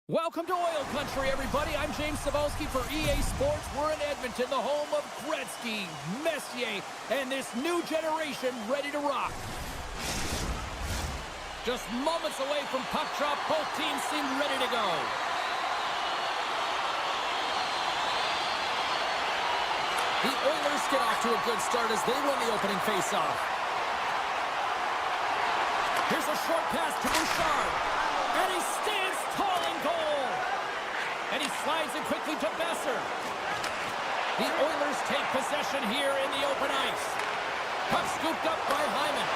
Welcome to Oil Country, everybody. I'm James Cebulski for EA Sports. We're in Edmonton, the home of Gretzky, Messier, and this new generation ready to rock. Just moments away from puck drop, both teams seem ready to go. The Oilers get off to a good start as they win the opening faceoff. Here's a short pass to Bouchard, and he stands tall in goal. And he slides it quickly to Besser. The Oilers take possession here in the open ice. Puck scooped up by Hyman.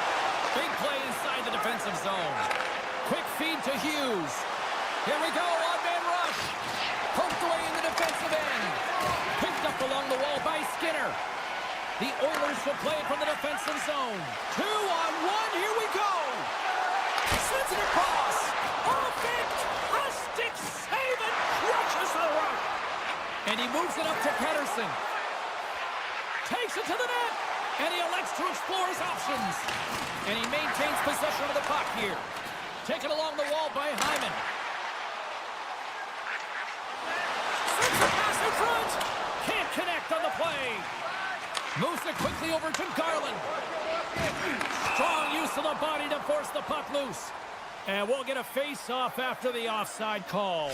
Big play inside the defensive zone. Quick feed to Hughes. Here we go, on-man rush. Poked away in the defensive end. Picked up along the wall by Skinner. The Oilers will play it from the defensive zone. 2-on-1, here we go. Slits it across. Perfect. A stick save and crushes the rock. And he moves it up to Pettersson. Takes it to the net. And he elects to explore his options. And he maintains possession of the puck here. Taken along the wall by Hyman. Sends a pass in front. Can't connect on the play. Moves it quickly over to Garland. Strong use of the body to force the puck loose. And we'll get a face-off after the offside call.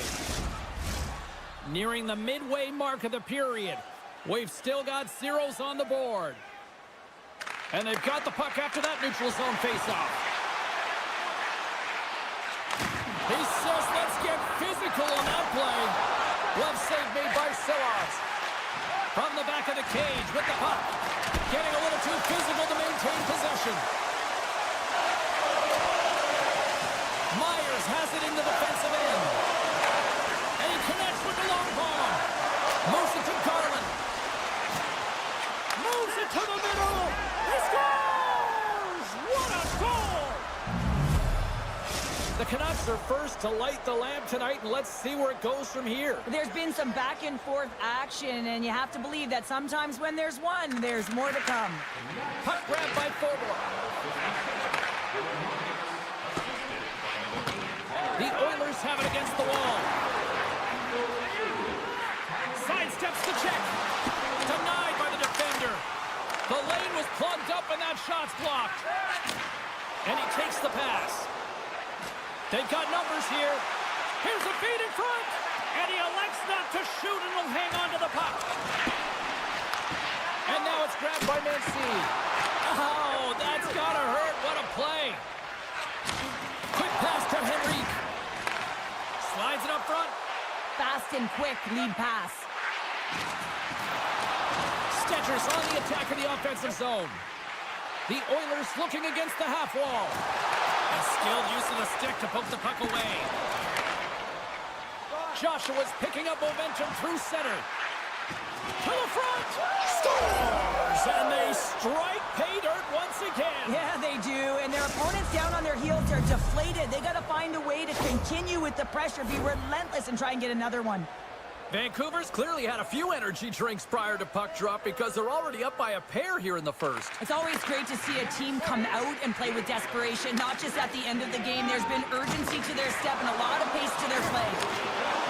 Nearing the midway mark of the period. We've still got zeros on the board. And they've got the puck after that neutral zone face-off. He says, let's get physical on that play. Glove save made by Silas. From the back of the cage with the puck. Getting a little too physical to maintain possession. Myers has it in the defensive end. And he connects with the long ball. Moves it to Garland. Moves it to the middle. He scores! What a goal! The Canucks are first to light the lamp tonight, and let's see where it goes from here. There's been some back and forth action, and you have to believe that sometimes when there's one, there's more to come. Puck grab by Forbort. The Oilers have it against the wall. Sidesteps the check. Denied by the defender. The lane was plugged up and that shot's blocked. And he takes the pass. They've got numbers here. Here's a feed in front. And he elects not to shoot and will hang on to the puck. And now it's grabbed by Mancini. Oh, that's gotta hurt. What a play. Quick pass to Henrique. Slides it up front. Fast and quick lead pass. Stetcher's on the attack in the offensive zone. The Oilers looking against the half wall. A skilled use of the stick to poke the puck away. Joshua's picking up momentum through center. To the front. Scores! And they strike pay dirt once again. Yeah, they do. And their opponents down on their heels are deflated. They got to find a way to continue with the pressure, be relentless, and try and get another one. Vancouver's clearly had a few energy drinks prior to puck drop because they're already up by a pair here in the first. It's always great to see a team come out and play with desperation, not just at the end of the game. There's been urgency to their step and a lot of pace to their play.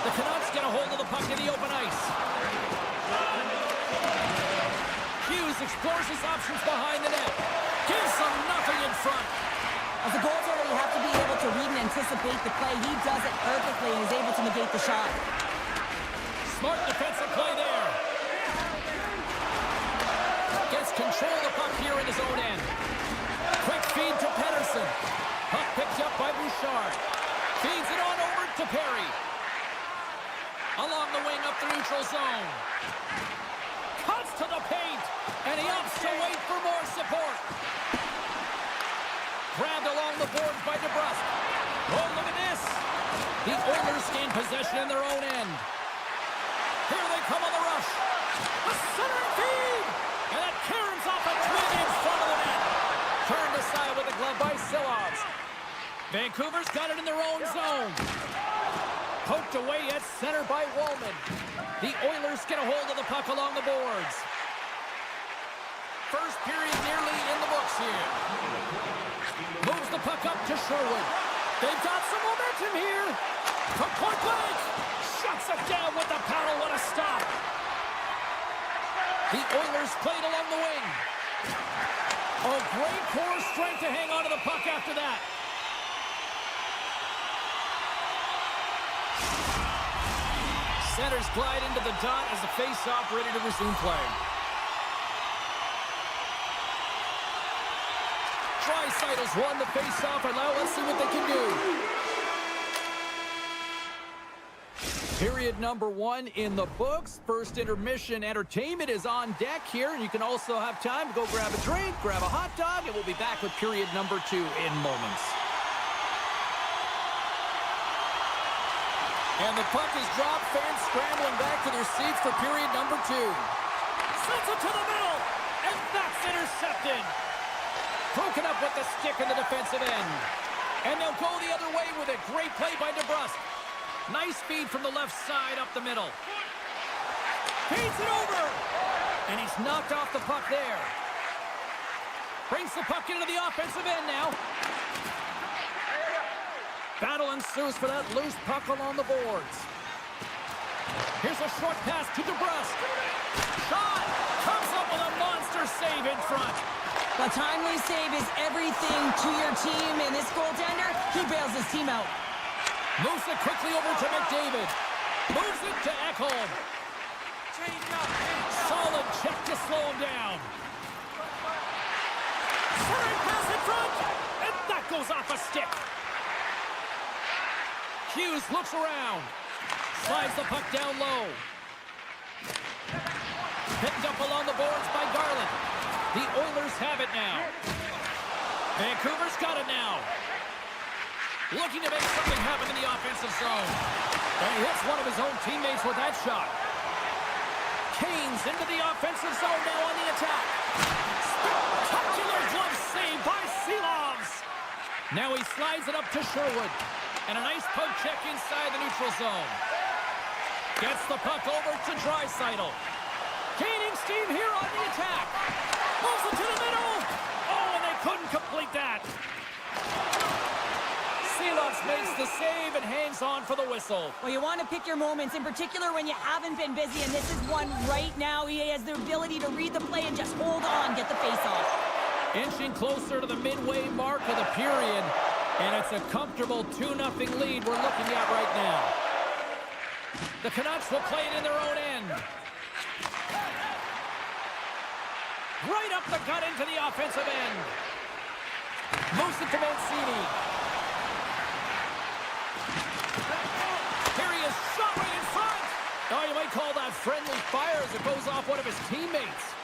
The Canucks get a hold of the puck in the open ice. Hughes explores his options behind the net. Gives them nothing in front. As a goaltender, you have to be able to read and anticipate the play. He does it perfectly and is able to negate the shot. Smart defensive play there. Gets control of the puck here in his own end. Quick feed to Pettersson. Puck picked up by Bouchard. Feeds it on over to Perry. Along the wing up the neutral zone. Cuts to the paint. And he opts to wait for more support. Grabbed along the boards by DeBrusque. Oh, look at this. The Oilers gain possession in their own end. Here they come on the rush. A centering feed. And that caroms off a twig in front of the net. Turned aside with a glove by Silas. Vancouver's got it in their own zone. Poked away at center by Wallman. The Oilers get a hold of the puck along the boards. First period nearly in the books here. Moves the puck up to Sherwood. They've got some momentum here. From point blank. Shuts it down with the paddle. What a stop. The Oilers played along the wing. A great core strength to hang on to the puck after that. Centers glide into the dot as the face-off ready to resume play. Draisaitl's won the face-off, and now let's see what they can do. Period number 1 in the books. First intermission entertainment is on deck here, and you can also have time to go grab a drink, grab a hot dog, and we'll be back with period number 2 in moments. And the puck is dropped. Fans scrambling back to their seats for period number 2. Sends it to the middle, and that's intercepted. Broken up with the stick in the defensive end. And they'll go the other way with it. Great play by DeBrusque. Nice feed from the left side up the middle. Feeds it over. And he's knocked off the puck there. Brings the puck into the offensive end now. Battle ensues for that loose puck along the boards. Here's a short pass to DeBrusque. Shot! Comes up with a monster save in front. A timely save is everything to your team, and this goaltender, he bails his team out. Moves it quickly over to McDavid. Moves it to Ekholm. Solid check to slow him down. Centering pass in front, and that goes off a stick. Hughes looks around. Slides the puck down low. Picked up along the boards by Garland. The Oilers have it now. Vancouver's got it now. Looking to make something happen in the offensive zone. And he hits one of his own teammates with that shot. Kane's into the offensive zone now on the attack. Spectacular glove save by Seelovs. Now he slides it up to Sherwood. And a nice poke check inside the neutral zone. Gets the puck over to Draisaitl. Gaining steam here on the attack. Moves it to the middle. Oh, and they couldn't complete that. Seelovs makes the save and hangs on for the whistle. Well, you want to pick your moments, in particular when you haven't been busy, and this is one right now. He has the ability to read the play and just hold on, get the face off. Inching closer to the midway mark of the period. And it's a comfortable 2-0 lead we're looking at right now. The Canucks will play it in their own end. Right up the gut into the offensive end. Moves it to Mancini. Here he is, shot right in front. Oh, you might call that friendly fire as it goes off one of his teammates.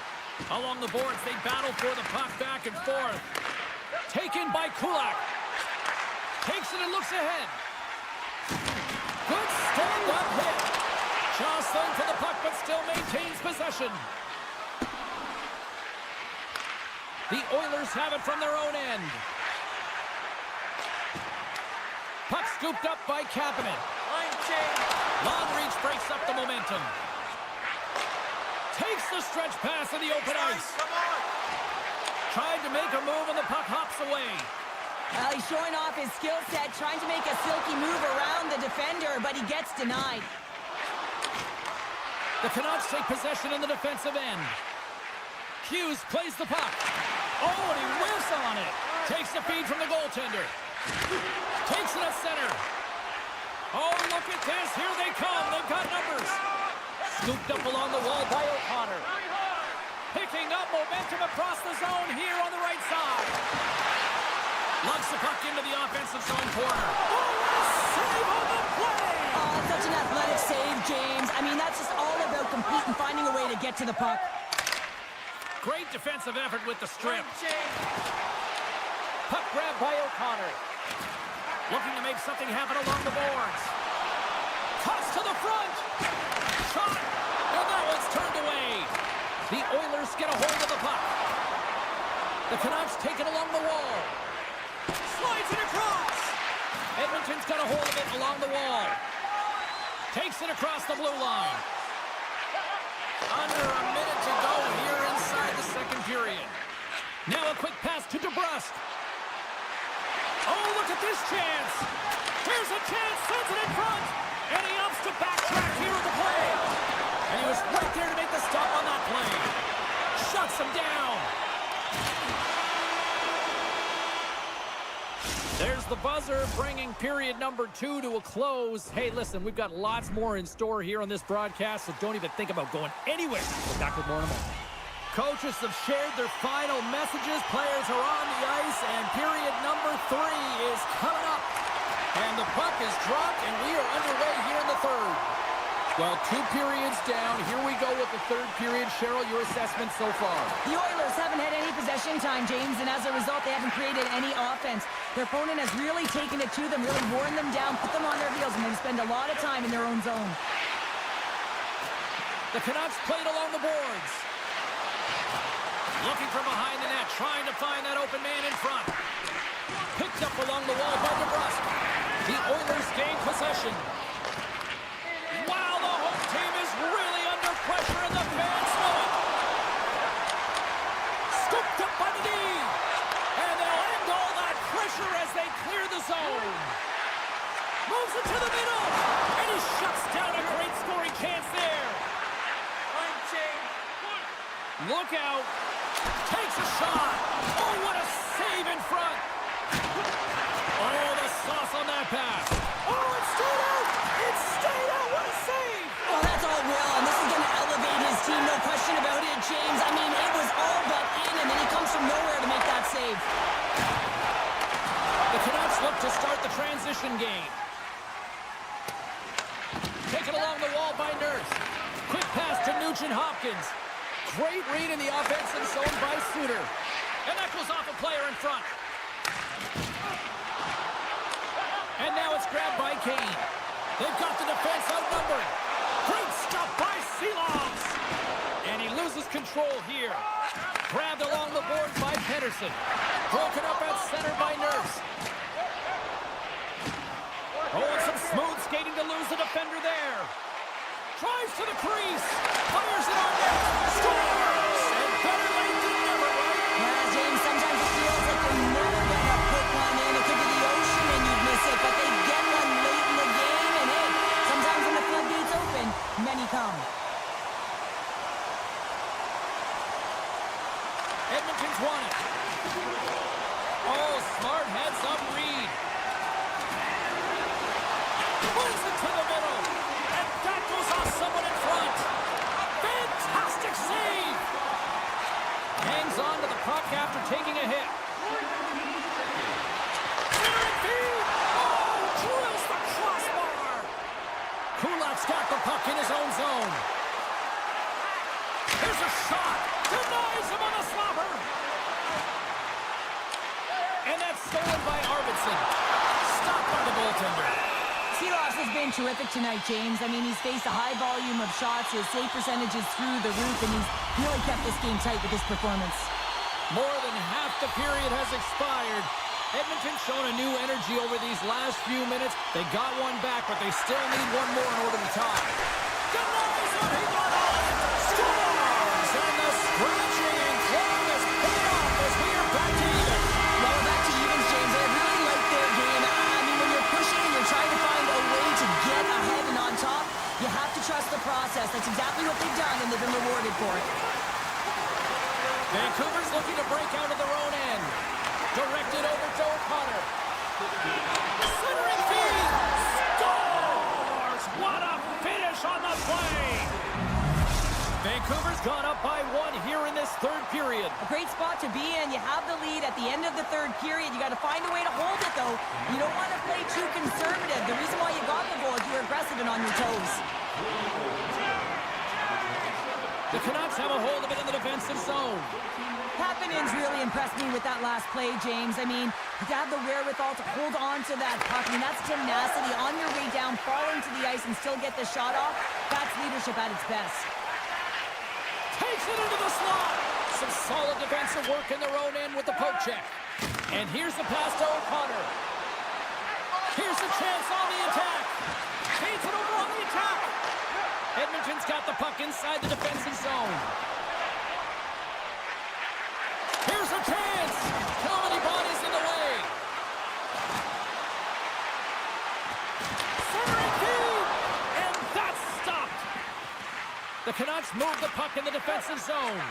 Along the boards, they battle for the puck back and forth. Taken by Kulak. Takes it and looks ahead. Good stand-up hit. Jostling for the puck, but still maintains possession. The Oilers have it from their own end. Puck scooped up by Kapanen. Long reach breaks up the momentum. Takes the stretch pass in the open ice. Tried to make a move and the puck hops away. He's showing off his skill set, trying to make a silky move around the defender, but he gets denied. The Canucks take possession in the defensive end. Hughes plays the puck. Oh, and he whiffs on it. Takes the feed from the goaltender. Takes it at center. Oh, look at this. Here they come. They've got numbers. Scooped up along the wall by O'Connor. Picking up momentum across the zone here on the right side. Lugs the puck into the offensive zone corner. Oh, save on the play! Oh, such an athletic save, James. I mean, that's just all about complete and finding a way to get to the puck. Great defensive effort with the strip. Puck grab by O'Connor. Looking to make something happen along the boards. Toss to the front. Shot. And that one's turned away. The Oilers get a hold of the puck. The Canucks take it along the wall. Slides it across. Edmonton's got a hold of it along the wall. Takes it across the blue line. Under a minute to go here inside the second period. Now a quick pass to DeBrusque. Oh, look at this chance. Here's a chance, sends it in front. And he opts to backtrack here with the play. And he was right there to make the stop on that play. Shuts him down. There's the buzzer, bringing period number 2 to a close. Hey, listen, we've got lots more in store here on this broadcast, so don't even think about going anywhere. We're back with more in a moment. Coaches have shared their final messages. Players are on the ice, and period number 3 is coming up. And the puck is dropped, and we are underway here in the third. Well, 2 periods down. Here we go with the third period. Cheryl, your assessment so far? The Oilers haven't had any possession time, James, and as a result, they haven't created any offense. Their opponent has really taken it to them, really worn them down, put them on their heels, and they spend a lot of time in their own zone. The Canucks played along the boards. Looking from behind the net, trying to find that open man in front. Picked up along the wall by DeBrusque. The Oilers gain possession. Wow, the home team is really under pressure, and the fans know it. Scooped up by the D. And they'll end all that pressure as they clear the zone. Moves it to the middle. And he shuts down a great scoring chance there. Look out. Takes a shot. Oh, what a save in front. Oh, the sauce on that pass. Oh, it stayed out. It stayed out. What a save. Well, that's all Will, and this is going to elevate his team, no question about it, James. I mean, it was all but in, and then he comes from nowhere to make that save. The Canucks look to start the transition game. Taken along the wall by Nurse. Quick pass to Nugent-Hopkins. Great read in the offensive zone by Suter. And that goes off a player in front. And now it's grabbed by Kane. They've got the defense outnumbered. Great stop by Seelogs. And he loses control here. Grabbed along the boards by Pedersen. Broken up at center by Nurse. Oh, and some smooth skating to lose the defender there. Drives to the crease. Fires it on net. Scores! And better late than never, right? Yeah, James, sometimes it feels like they're never going to put one in. It could be the ocean and you'd miss it, but they get one late in the game, and hey, sometimes when the floodgates open, many come. Edmonton's won it. Oh, smart heads-up read. Pulls it to the middle. And that goes off someone in front. Fantastic save. Hangs on to the puck after taking a hit. Centering feed. Oh, drills the crossbar. Kulak's got the puck in his own zone. There's a shot. Denies him on the slobber. And that's stolen by Arvidsson. Stopped by the goaltender. Seelogs has been terrific tonight, James. I mean, he's faced a high volume of shots. His save percentage is through the roof, and he's really kept this game tight with his performance. More than half the period has expired. Edmonton's shown a new energy over these last few minutes. They got one back, but they still need one more in order to tie. Denies him, he got on. Scores! And the scratching and clawing is paid off as we are back to even. Well, we're back to evens, James. I really like their game. I mean, when you're pushing and you're trying to find a way to get ahead and on top, you have to trust the process. That's exactly what they've done, and they've been rewarded for it. Vancouver's looking to break out of their own end. Directed over to O'Connor. Centering feed. Scores! What a finish on the play! Vancouver's gone up by 1 here in this third period. A great spot to be in. You have the lead at the end of the third period. You got to find a way to hold it, though. You don't want to play too conservative. The reason why you got the goal is you were aggressive and on your toes. The Canucks have a hold of it in the defensive zone. Kapanen's really impressed me with that last play, James. I mean, to have the wherewithal to hold on to that puck, I mean, that's tenacity on your way down, falling to the ice and still get the shot off. That's leadership at its best. Takes it into the slot. Some solid defensive work in their own end with the poke check. And here's the pass to O'Connor. Here's the chance on the attack. Feeds it over on the attack. Edmonton's got the puck inside the defensive zone. Here's a chance. Too many bodies in the way. The Canucks move the puck in the defensive zone.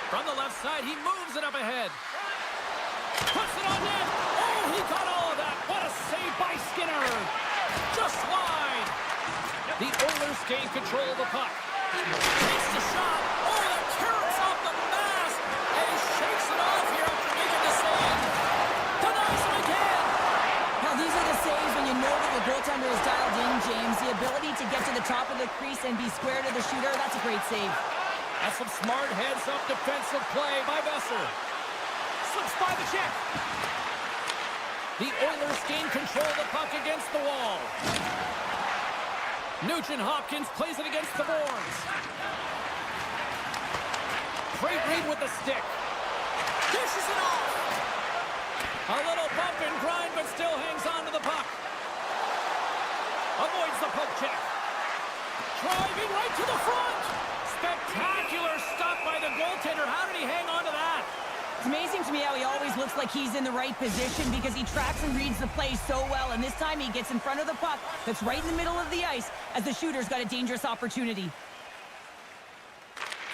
From the left side, he moves it up ahead. Puts it on net. Oh, he got all of that. What a save by Skinner. Just wide. The Oilers gain control of the puck. Takes the shot. Oh, that carrots off the mask. And he shakes it off here after making the save. Denies him again. Now, these are the saves when you know that your goaltender is dialed in, James. The ability to get to the top of the crease and be square to the shooter, that's a great save. That's some smart heads-up defensive play by Besser. Slips by the check. The Oilers gain control of the puck against the wall. Nugent-Hopkins plays it against the boards. Great read with the stick. Dishes it off. A little bump and grind, but still hangs on to the puck. Avoids the poke check. Driving right to the front. Spectacular stop by the goaltender. How did he hang on to that? It's amazing to me how he always looks like he's in the right position because he tracks and reads the play so well. And this time he gets in front of the puck that's right in the middle of the ice as the shooter's got a dangerous opportunity.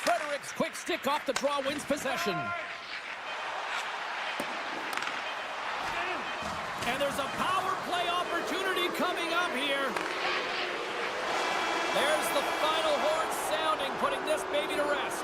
Frederic's quick stick off the draw wins possession. And there's a power play opportunity coming up here. There's the final horn sounding, putting this baby to rest.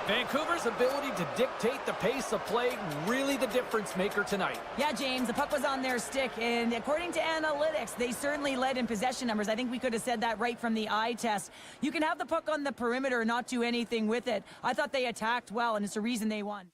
Vancouver's ability to dictate the pace of play, really the difference maker tonight. Yeah, James, the puck was on their stick, and according to analytics, they certainly led in possession numbers. I think we could have said that right from the eye test. You can have the puck on the perimeter and not do anything with it. I thought they attacked well, and it's the reason they won.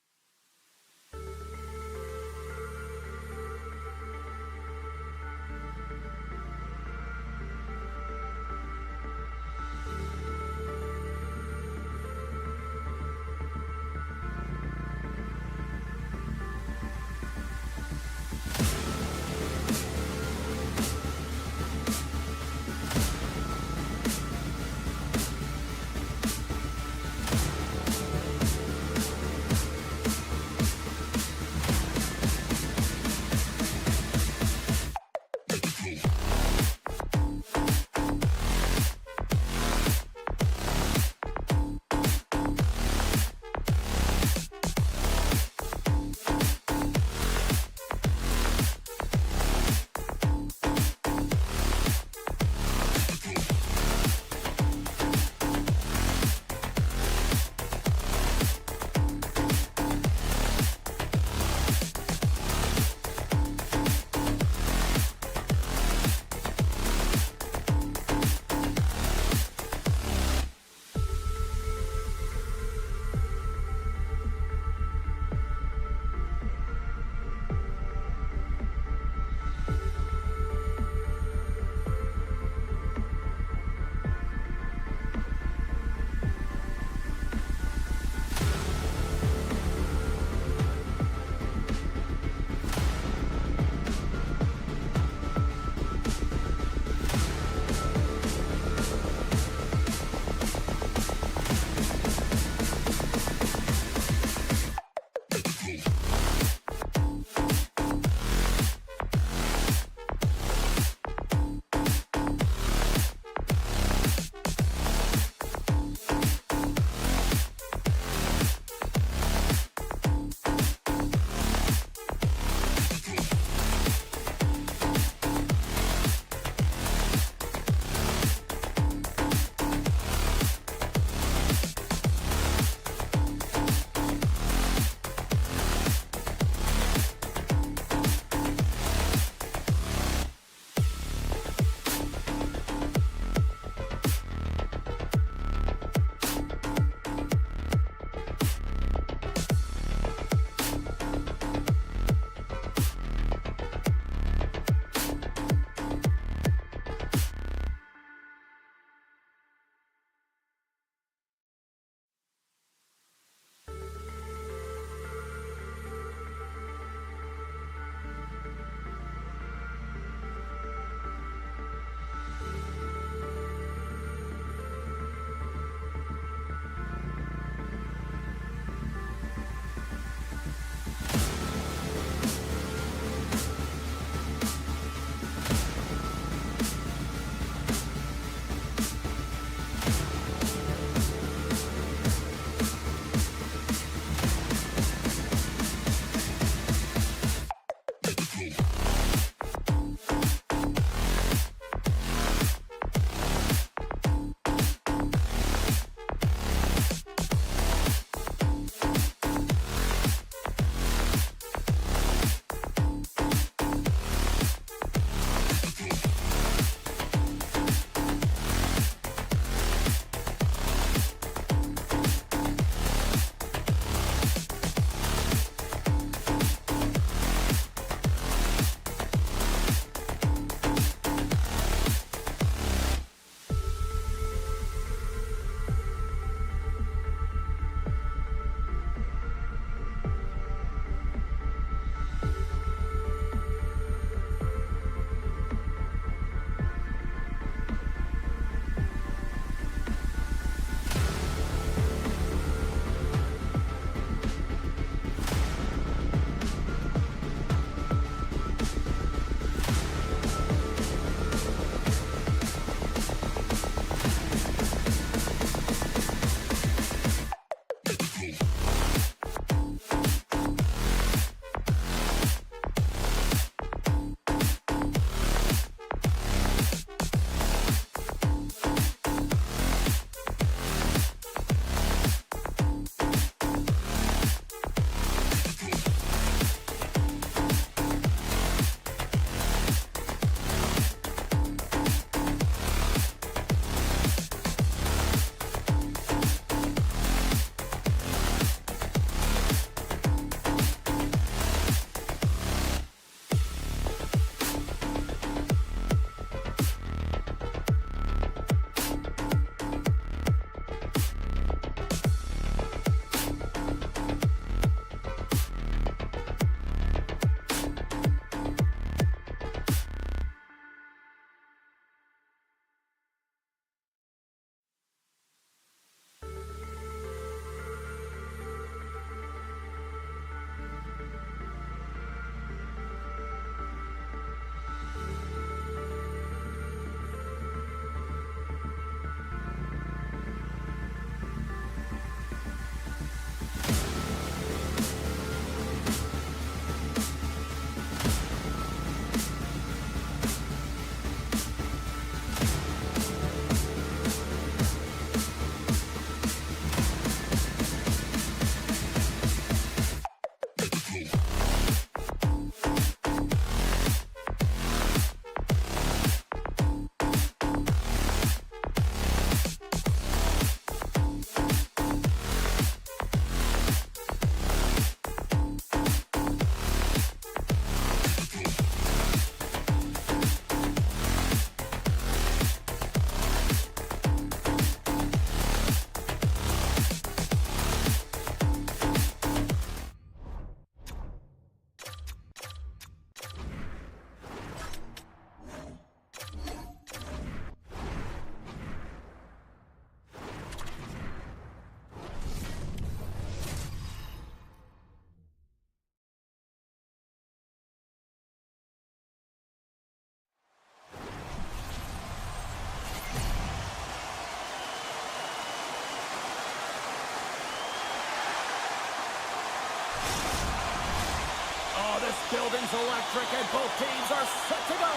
This building's electric and both teams are set to go.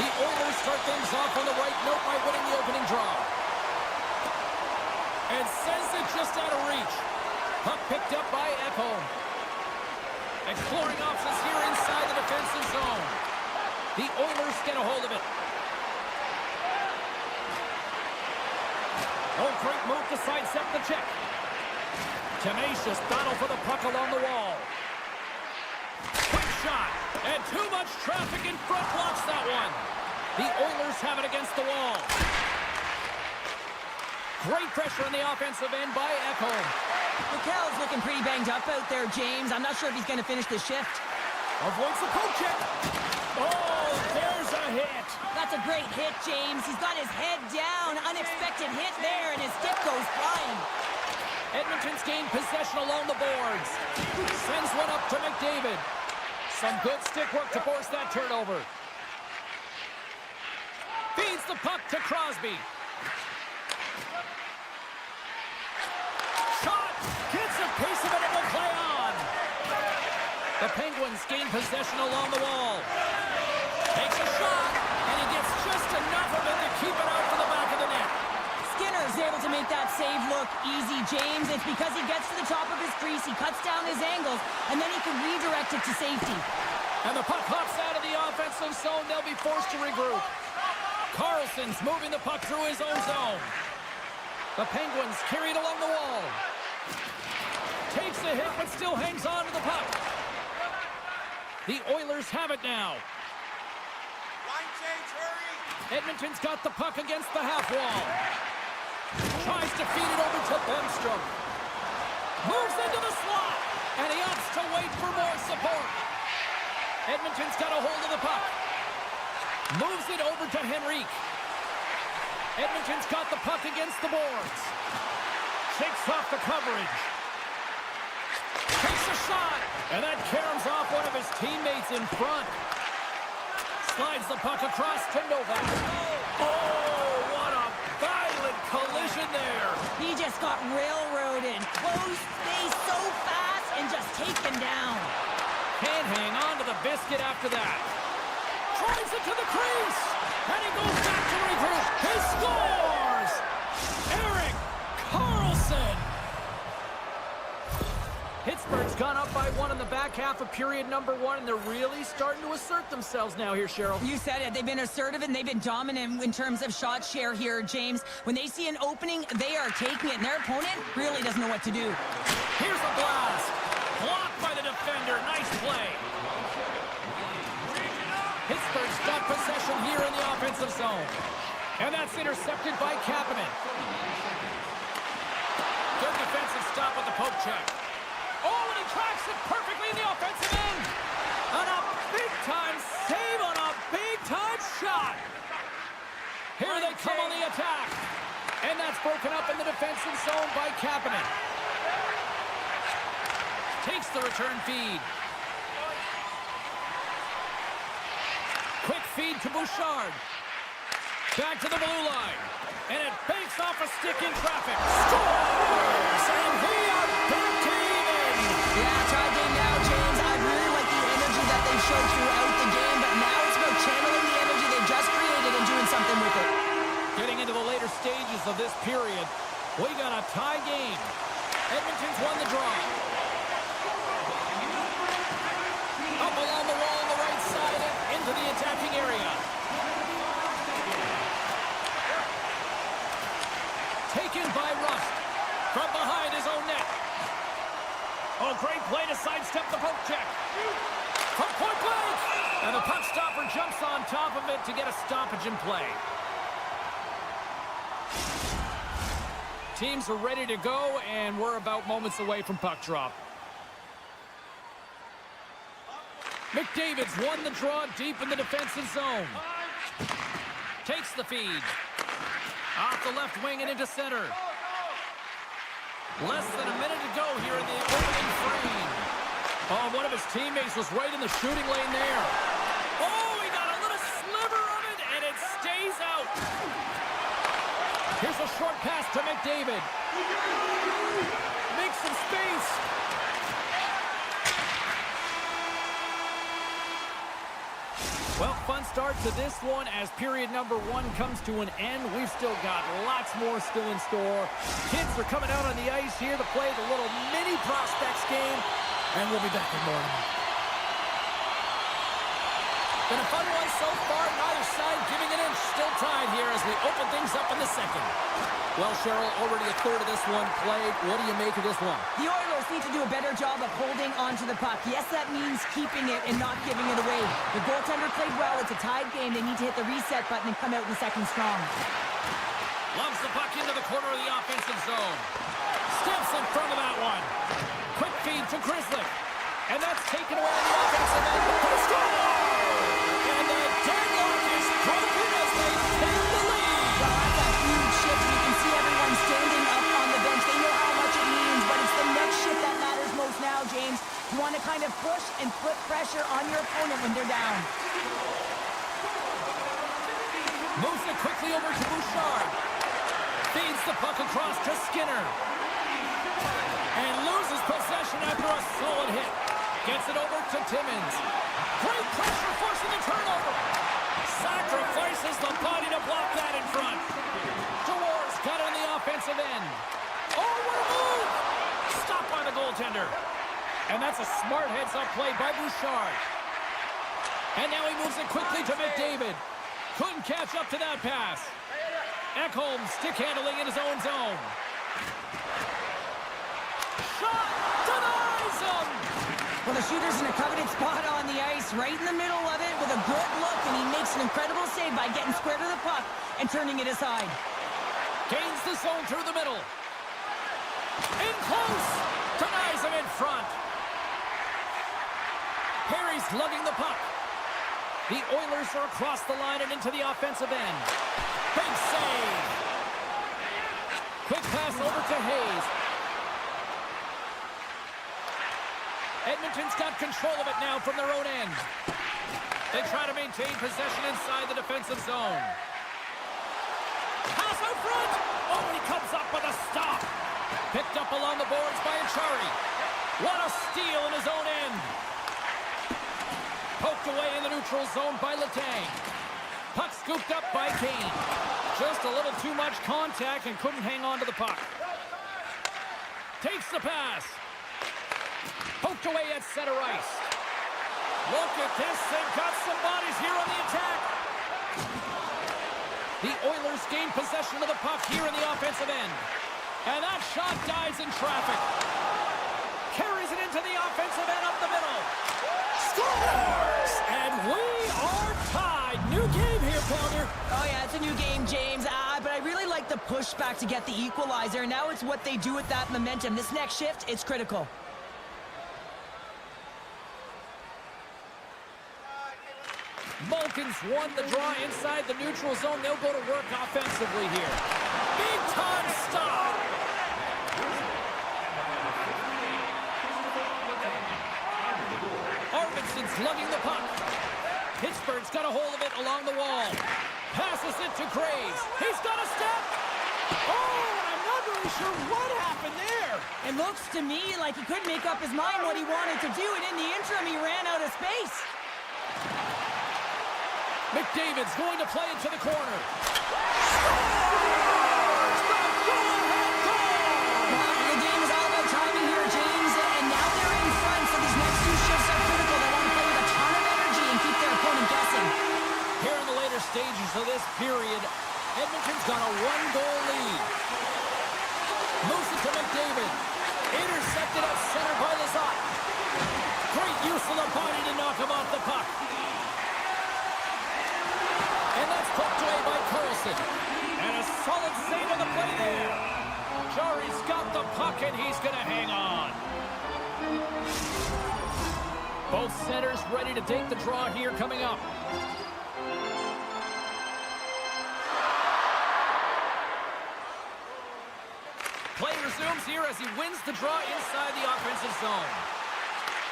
The Oilers start things off on the right note by winning the opening draw. And sends it just out of reach. Puck picked up by Ekholm. Exploring options here inside the defensive zone. The Oilers get a hold of it. Oh, great move to sidestep the check. Tenacious battle for the puck along the wall. Quick shot. And too much traffic in front blocks that one. The Oilers have it against the wall. Great pressure on the offensive end by Ekholm. Raquel's looking pretty banged up out there, James. I'm not sure if he's going to finish the shift. Avoids the poke check. Oh, there's a hit. That's a great hit, James. He's got his head down. Unexpected hit there, and his stick goes flying. Edmonton's gained possession along the boards. Sends one up to McDavid. Some good stick work to force that turnover. Feeds the puck to Crosby. Shot! Gets a piece of it and will play on. The Penguins gain possession along the wall. Takes a shot, and he gets just enough of it to keep it out to the back of the net. Skinner's able to make that save look easy, James. It's because he gets to the top of his crease, he cuts down his angles, and then he can redirect it to safety. And the puck hops out of the offensive zone. They'll be forced to regroup. Carlson's moving the puck through his own zone. The Penguins carry it along the wall. Takes the hit, but still hangs on to the puck. The Oilers have it now. Line change, hurry! Edmonton's got the puck against the half wall. Tries to feed it over to Bemstrom. Moves into the slot, and he opts to wait for more support. Edmonton's got a hold of the puck. Moves it over to Henrique. Edmonton's got the puck against the boards. Shakes off the coverage. Takes a shot, and that caroms off one of his teammates in front. Slides the puck across to Novak. Oh, what a violent collision there. He just got railroaded. Close space so fast and just taken down. Can't hang on to the biscuit after that. Tries it to the crease, and he goes back to regroup. He scores! Erik Karlsson! Pittsburgh's gone up by one in the back half of period number one, and they're really starting to assert themselves now here, Cheryl. You said it. They've been assertive, and they've been dominant in terms of shot share here, James. When they see an opening, they are taking it, and their opponent really doesn't know what to do. Here's a blast. Blocked by the defender. Nice play. Pittsburgh's got possession here in the offensive zone. And that's intercepted by Kapanen. Good defensive stop with the poke check. Oh, and he tracks it perfectly in the offensive end. And a big-time save on a big-time shot. Here they come on the attack. And that's broken up in the defensive zone by Kapanen. Takes the return feed. Quick feed to Bouchard. Back to the blue line. And it banks off a stick in traffic. Scores! And we are back to even. Yeah, tie game now, James. I really like the energy that they showed throughout the game, but now it's about channeling the energy they just created and doing something with it. Getting into the later stages of this period, we got a tie game. Edmonton's won the draw. Up along the wall on the right side and into the attacking area. Taken by Rust from behind his own net. Oh, great play to sidestep the poke check. From point blank. And the puck stopper jumps on top of it to get a stoppage in play. Teams are ready to go, and we're about moments away from puck drop. McDavid's won the draw deep in the defensive zone. Takes the feed. Off the left wing and into center. Less than a minute to go here in the opening frame. Oh, one of his teammates was right in the shooting lane there. Oh, he got a little sliver of it, and it stays out. Here's a short pass to McDavid. Makes some space. start to this one as period number 1 comes to an end. We've still got lots more still in store. Kids are coming out on the ice here to play the little mini prospects game, and we'll be back in more. Been a fun one so far. Neither side giving an inch. Still tied here as we open things up in the second. Well, Cheryl, already a third of this one played. What do you make of this one? The Oilers need to do a better job of holding onto the puck. Yes, that means keeping it and not giving it away. The goaltender played well. It's a tied game. They need to hit the reset button and come out in the second strong. Loves the puck into the corner of the offensive zone. Steps in front of that one. Quick feed to Grizzly. And that's taken away on the offensive end. And the deadlock is broken as they take the lead. Well, that's a huge shift. You can see everyone standing up on the bench. They know how much it means, but it's the next shift that matters most now, James. You want to kind of push and put pressure on your opponent when they're down. Moves it quickly over to Bouchard. Feeds the puck across to Skinner. And loses possession after a solid hit. Gets it over to Timmins. Great pressure forcing the turnover. Sacrifices the body to block that in front. Jawor's got it on the offensive end. Oh, what a move! Stopped by the goaltender. And that's a smart heads-up play by Bouchard. And now he moves it quickly to McDavid. Couldn't catch up to that pass. Ekholm stick handling in his own zone. Shot! Denies him! Well, the shooter's in a coveted spot on the ice, right in the middle of it with a good look, and he makes an incredible save by getting square to the puck and turning it aside. Gains the zone through the middle. In close! Denies him in front. Perry's lugging the puck. The Oilers are across the line and into the offensive end. Big save! Quick pass over to Hayes. Edmonton's got control of it now from their own end. They try to maintain possession inside the defensive zone. Pass out front! Oh, and he comes up with a stop. Picked up along the boards by Achari. What a steal in his own end. Poked away in the neutral zone by Letang. Puck scooped up by Kane. Just a little too much contact and couldn't hang on to the puck. Takes the pass. Poked away at center ice. Look at this. They've got some bodies here on the attack. The Oilers gain possession of the puck here in the offensive end. And that shot dies in traffic. Carries it into the offensive end up the middle. Scores! And we are tied. New game here, Pounder. Oh, yeah, it's a new game, James. But I really like the pushback to get the equalizer. Now it's what they do with that momentum. This next shift, it's critical. Malkin's won the draw inside the neutral zone. They'll go to work offensively here. Big time stop. Arvidsson's lugging the puck. Pittsburgh's got a hold of it along the wall. Passes it to Graves. He's got a step. Oh, I'm not really sure what happened there. It looks to me like he couldn't make up his mind what he wanted to do, and in the interim, he ran out of space. McDavid's going to play it to the corner. The game is all about timing here, James, and now they're in front, so these next two shifts are critical. They want to play with a ton of energy and keep their opponent guessing. Here in the later stages of this period, Edmonton's got a one-goal lead. Moves it to McDavid. Intercepted at center by Lazat. Great use of the body to knock him off the puck. And that's poked away by Carlson. And a solid save on the play there. Jari's got the puck, and he's going to hang on. Both centers ready to take the draw here coming up. Play resumes here as he wins the draw inside the offensive zone.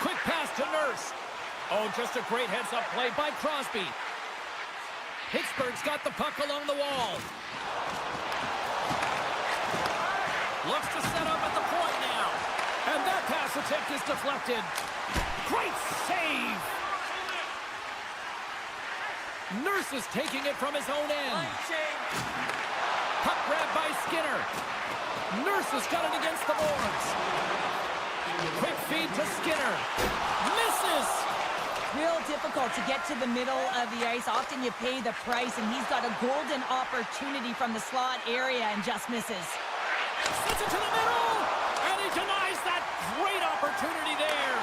Quick pass to Nurse. Oh, just a great heads-up play by Crosby. Pittsburgh's got the puck along the wall. Looks to set up at the point now. And that pass attempt is deflected. Great save. Nurse is taking it from his own end. Line change. Puck grab by Skinner. Nurse has got it against the boards. Quick feed to Skinner. Misses. Real difficult to get to the middle of the ice. Often you pay the price, and he's got a golden opportunity from the slot area and just misses. Sends it to the middle, and he denies that great opportunity there.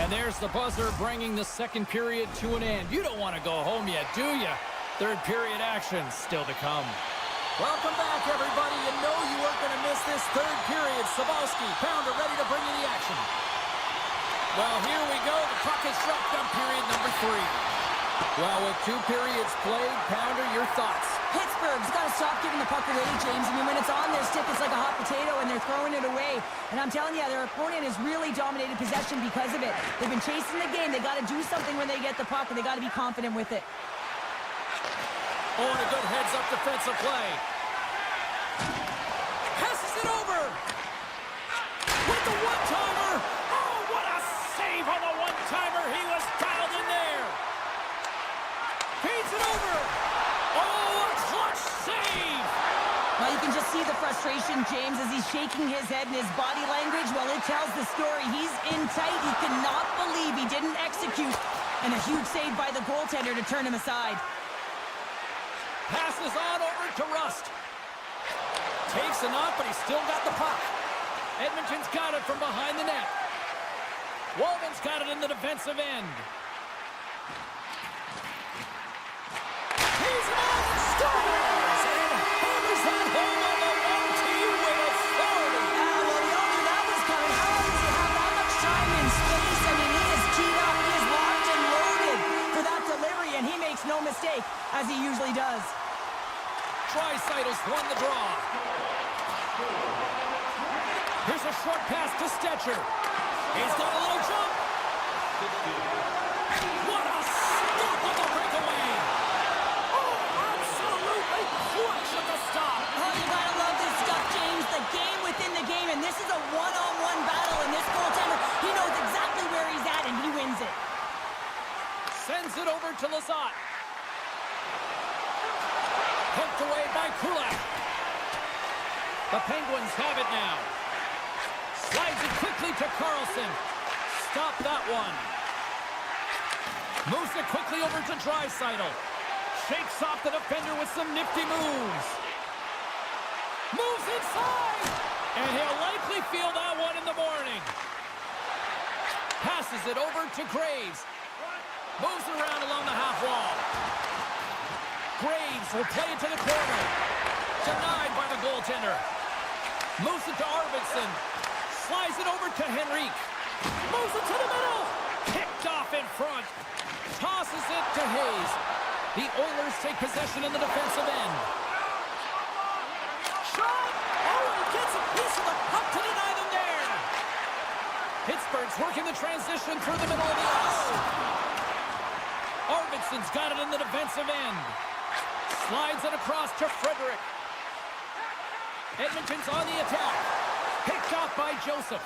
And there's the buzzer bringing the second period to an end. You don't want to go home yet, do you? Third period action still to come. Welcome back, everybody. You know you weren't going to miss this third period. Sabowski, Pounder ready to bring you the action. Well, here we go. The puck is dropped on period number 3. Well, with 2 periods played, Pounder, your thoughts? Pittsburgh's got to stop giving the puck away, James. I mean, when it's on their stick, it's like a hot potato, and they're throwing it away. And I'm telling you, their opponent has really dominated possession because of it. They've been chasing the game. They got to do something when they get the puck, and they got to be confident with it. Oh, and a good heads-up defensive play. Passes it over. With the one-timer. Oh, what a save on the one-timer. He was dialed in there. Feeds it over. Oh, a clutch save. Well, you can just see the frustration, James, as he's shaking his head, and his body language, well, it tells the story. He's in tight. He cannot believe he didn't execute. And a huge save by the goaltender to turn him aside. Passes on over to Rust. Takes a knock, but he's still got the puck. Edmonton's got it from behind the net. Walman's got it in the defensive end. He's on and scores! And hammers that home on the 1-2 with authority. Well, we all knew that was coming. How does he have that much time and space? I mean, he is keyed up. He is locked and loaded for that delivery, and he makes no mistake, as he usually does. Draisaitl won the draw. Here's a short pass to Stetcher. He's got a little jump. What a stop on the breakaway. Oh, absolutely clutch at the stop. Oh, you gotta love this stuff, James. The game within the game, and this is a one-on-one battle, and this goaltender, he knows exactly where he's at, and he wins it. Sends it over to Lizotte. Poked away by Kulak. The Penguins have it now. Slides it quickly to Carlson. Stop that one. Moves it quickly over to Draisaitl. Shakes off the defender with some nifty moves. Moves inside. And he'll likely feel that one in the morning. Passes it over to Graves. Moves around along the half wall. Graves will play it to the corner. Denied by the goaltender. Moves it to Arvidsson. Slides it over to Henrique. Moves it to the middle. Kicked off in front. Tosses it to Hayes. The Oilers take possession in the defensive end. Shot! Oh, he gets a piece of the puck to deny them there. Pittsburgh's working the transition through the middle of the ice. Arvidsson's got it in the defensive end. Slides it across to Frederick. Edmonton's on the attack. Picked off by Joseph.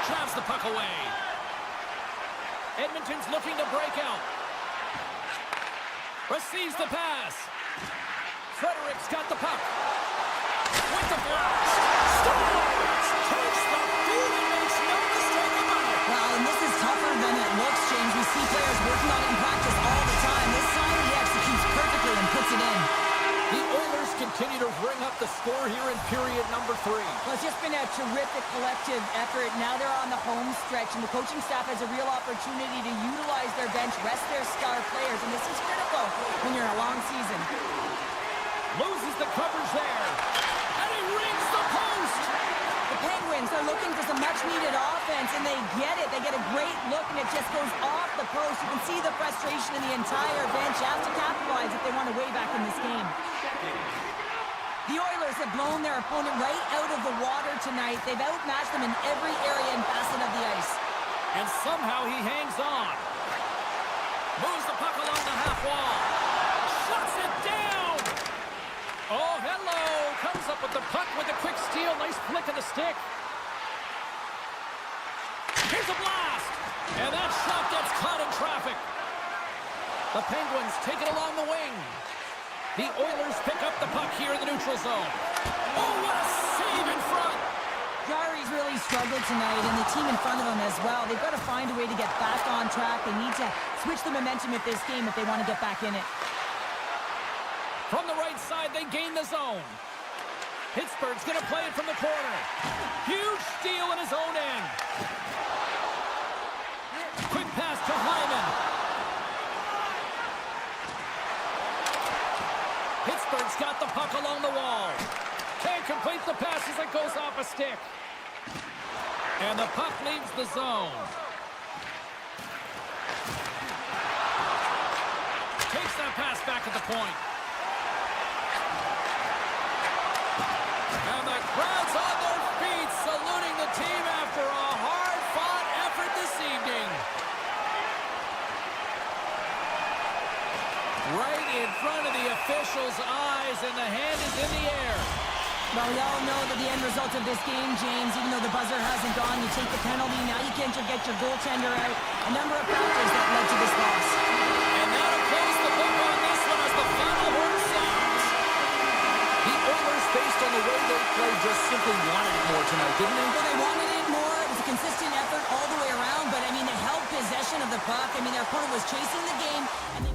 Drives the puck away. Edmonton's looking to break out. Receives the pass. Frederick's got the puck. With the blast. Scores! Takes the feed and makes no mistake about it. Well, and this is tougher than it looks, James. We see players working on it in practice all the time. This time he executes perfectly and puts it in. The Oilers continue to ring up the score here in period number 3. Well, it's just been a terrific collective effort. Now they're on the home stretch, and the coaching staff has a real opportunity to utilize their bench, rest their star players, and this is critical when you're in a long season. Loses the coverage there, and he rings the post. The Penguins are looking for some much-needed offense, and they get it. They get a great look, and it just goes off the post. You can see the frustration in the entire bench. You have to capitalize if they want to way back in this game. The Oilers have blown their opponent right out of the water tonight. They've outmatched them in every area and facet of the ice. And somehow he hangs on. Moves the puck along the half wall. Shuts it down. Oh, hello. Comes up with the puck with a quick steal. Nice flick of the stick. Here's a blast. And that shot gets caught in traffic. The Penguins take it along the wing. The Oilers pick up the puck here in the neutral zone. Oh, what a save in front. Jari's really struggled tonight, and the team in front of him as well. They've got to find a way to get back on track. They need to switch the momentum of this game if they want to get back in it. From the right side, they gain the zone. Pittsburgh's going to play it from the corner. Huge steal in his own end. Quick pass to Hyman. Pittsburgh's got the puck along the wall. Can't complete the pass as it goes off a stick. And the puck leaves the zone. Takes that pass back at the point. And the crowd's on their feet, saluting the team after a hard-fought effort this evening. Right in front of the officials' eyes, and the hand is in the air. Well, we all know that the end result of this game, James, even though the buzzer hasn't gone, you take the penalty, now you can't get your goaltender out. A number of factors that led to this loss. And that'll close the book on this one as the final horn sounds. The Oilers, based on the way they played, just simply wanted it more tonight, didn't they? Well, they wanted it more. It was a consistent effort all the way around, but, I mean, they held possession of the puck. I mean, their opponent was chasing the game, and they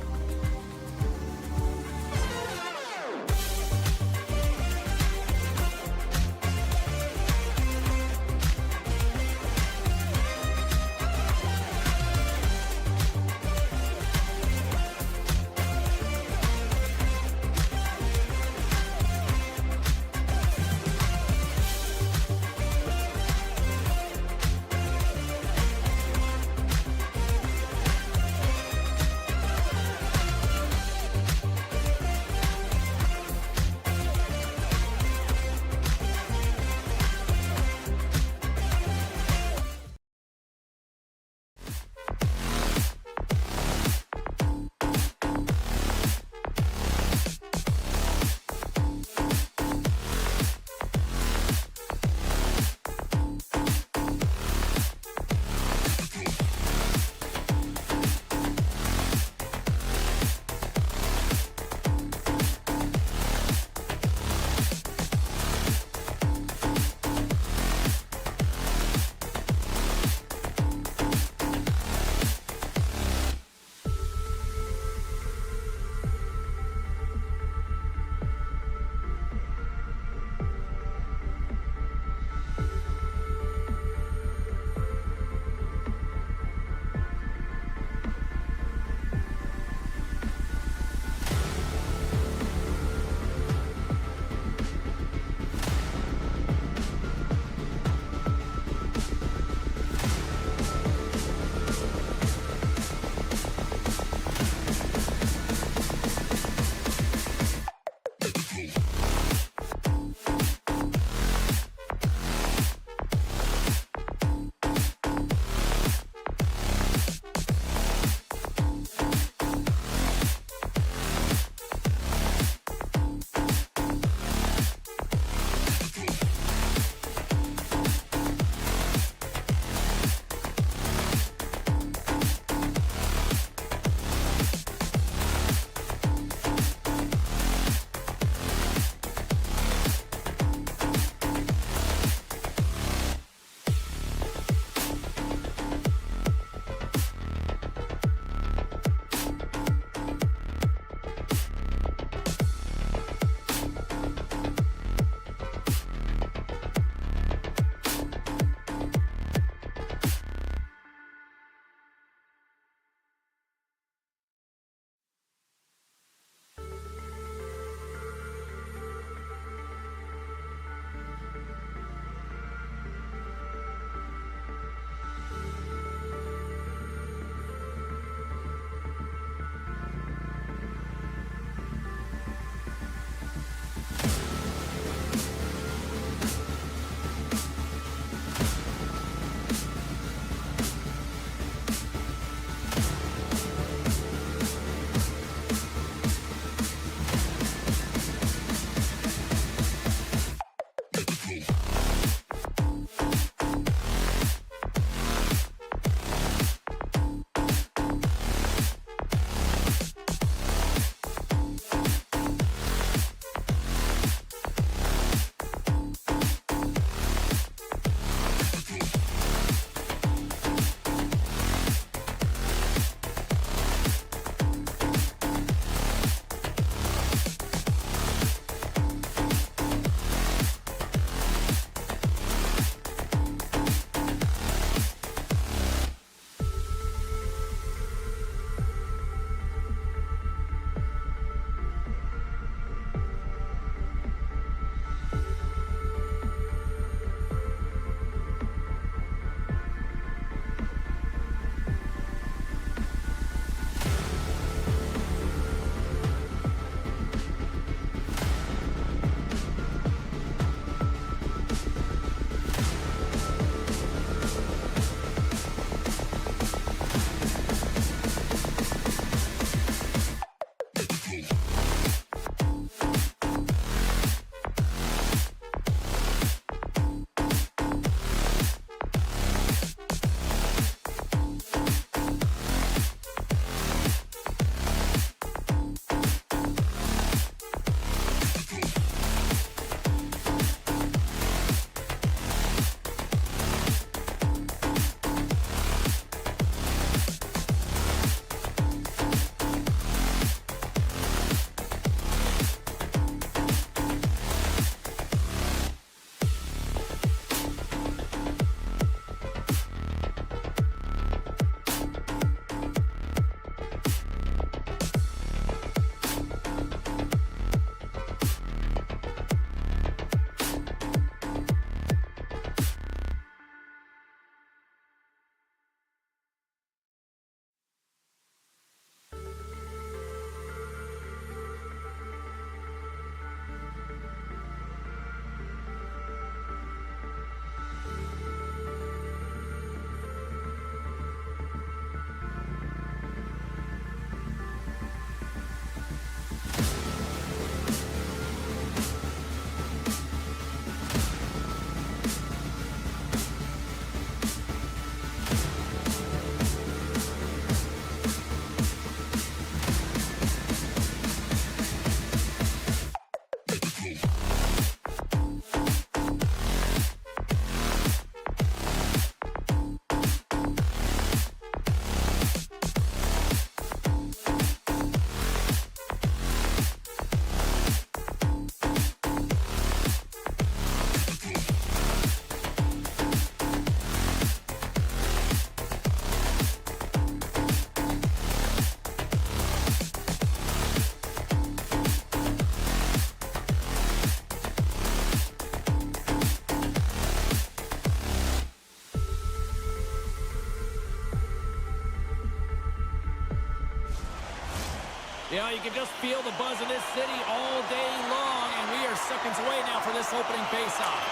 Yeah, you can just feel the buzz in this city all day long, and we are seconds away now for this opening faceoff.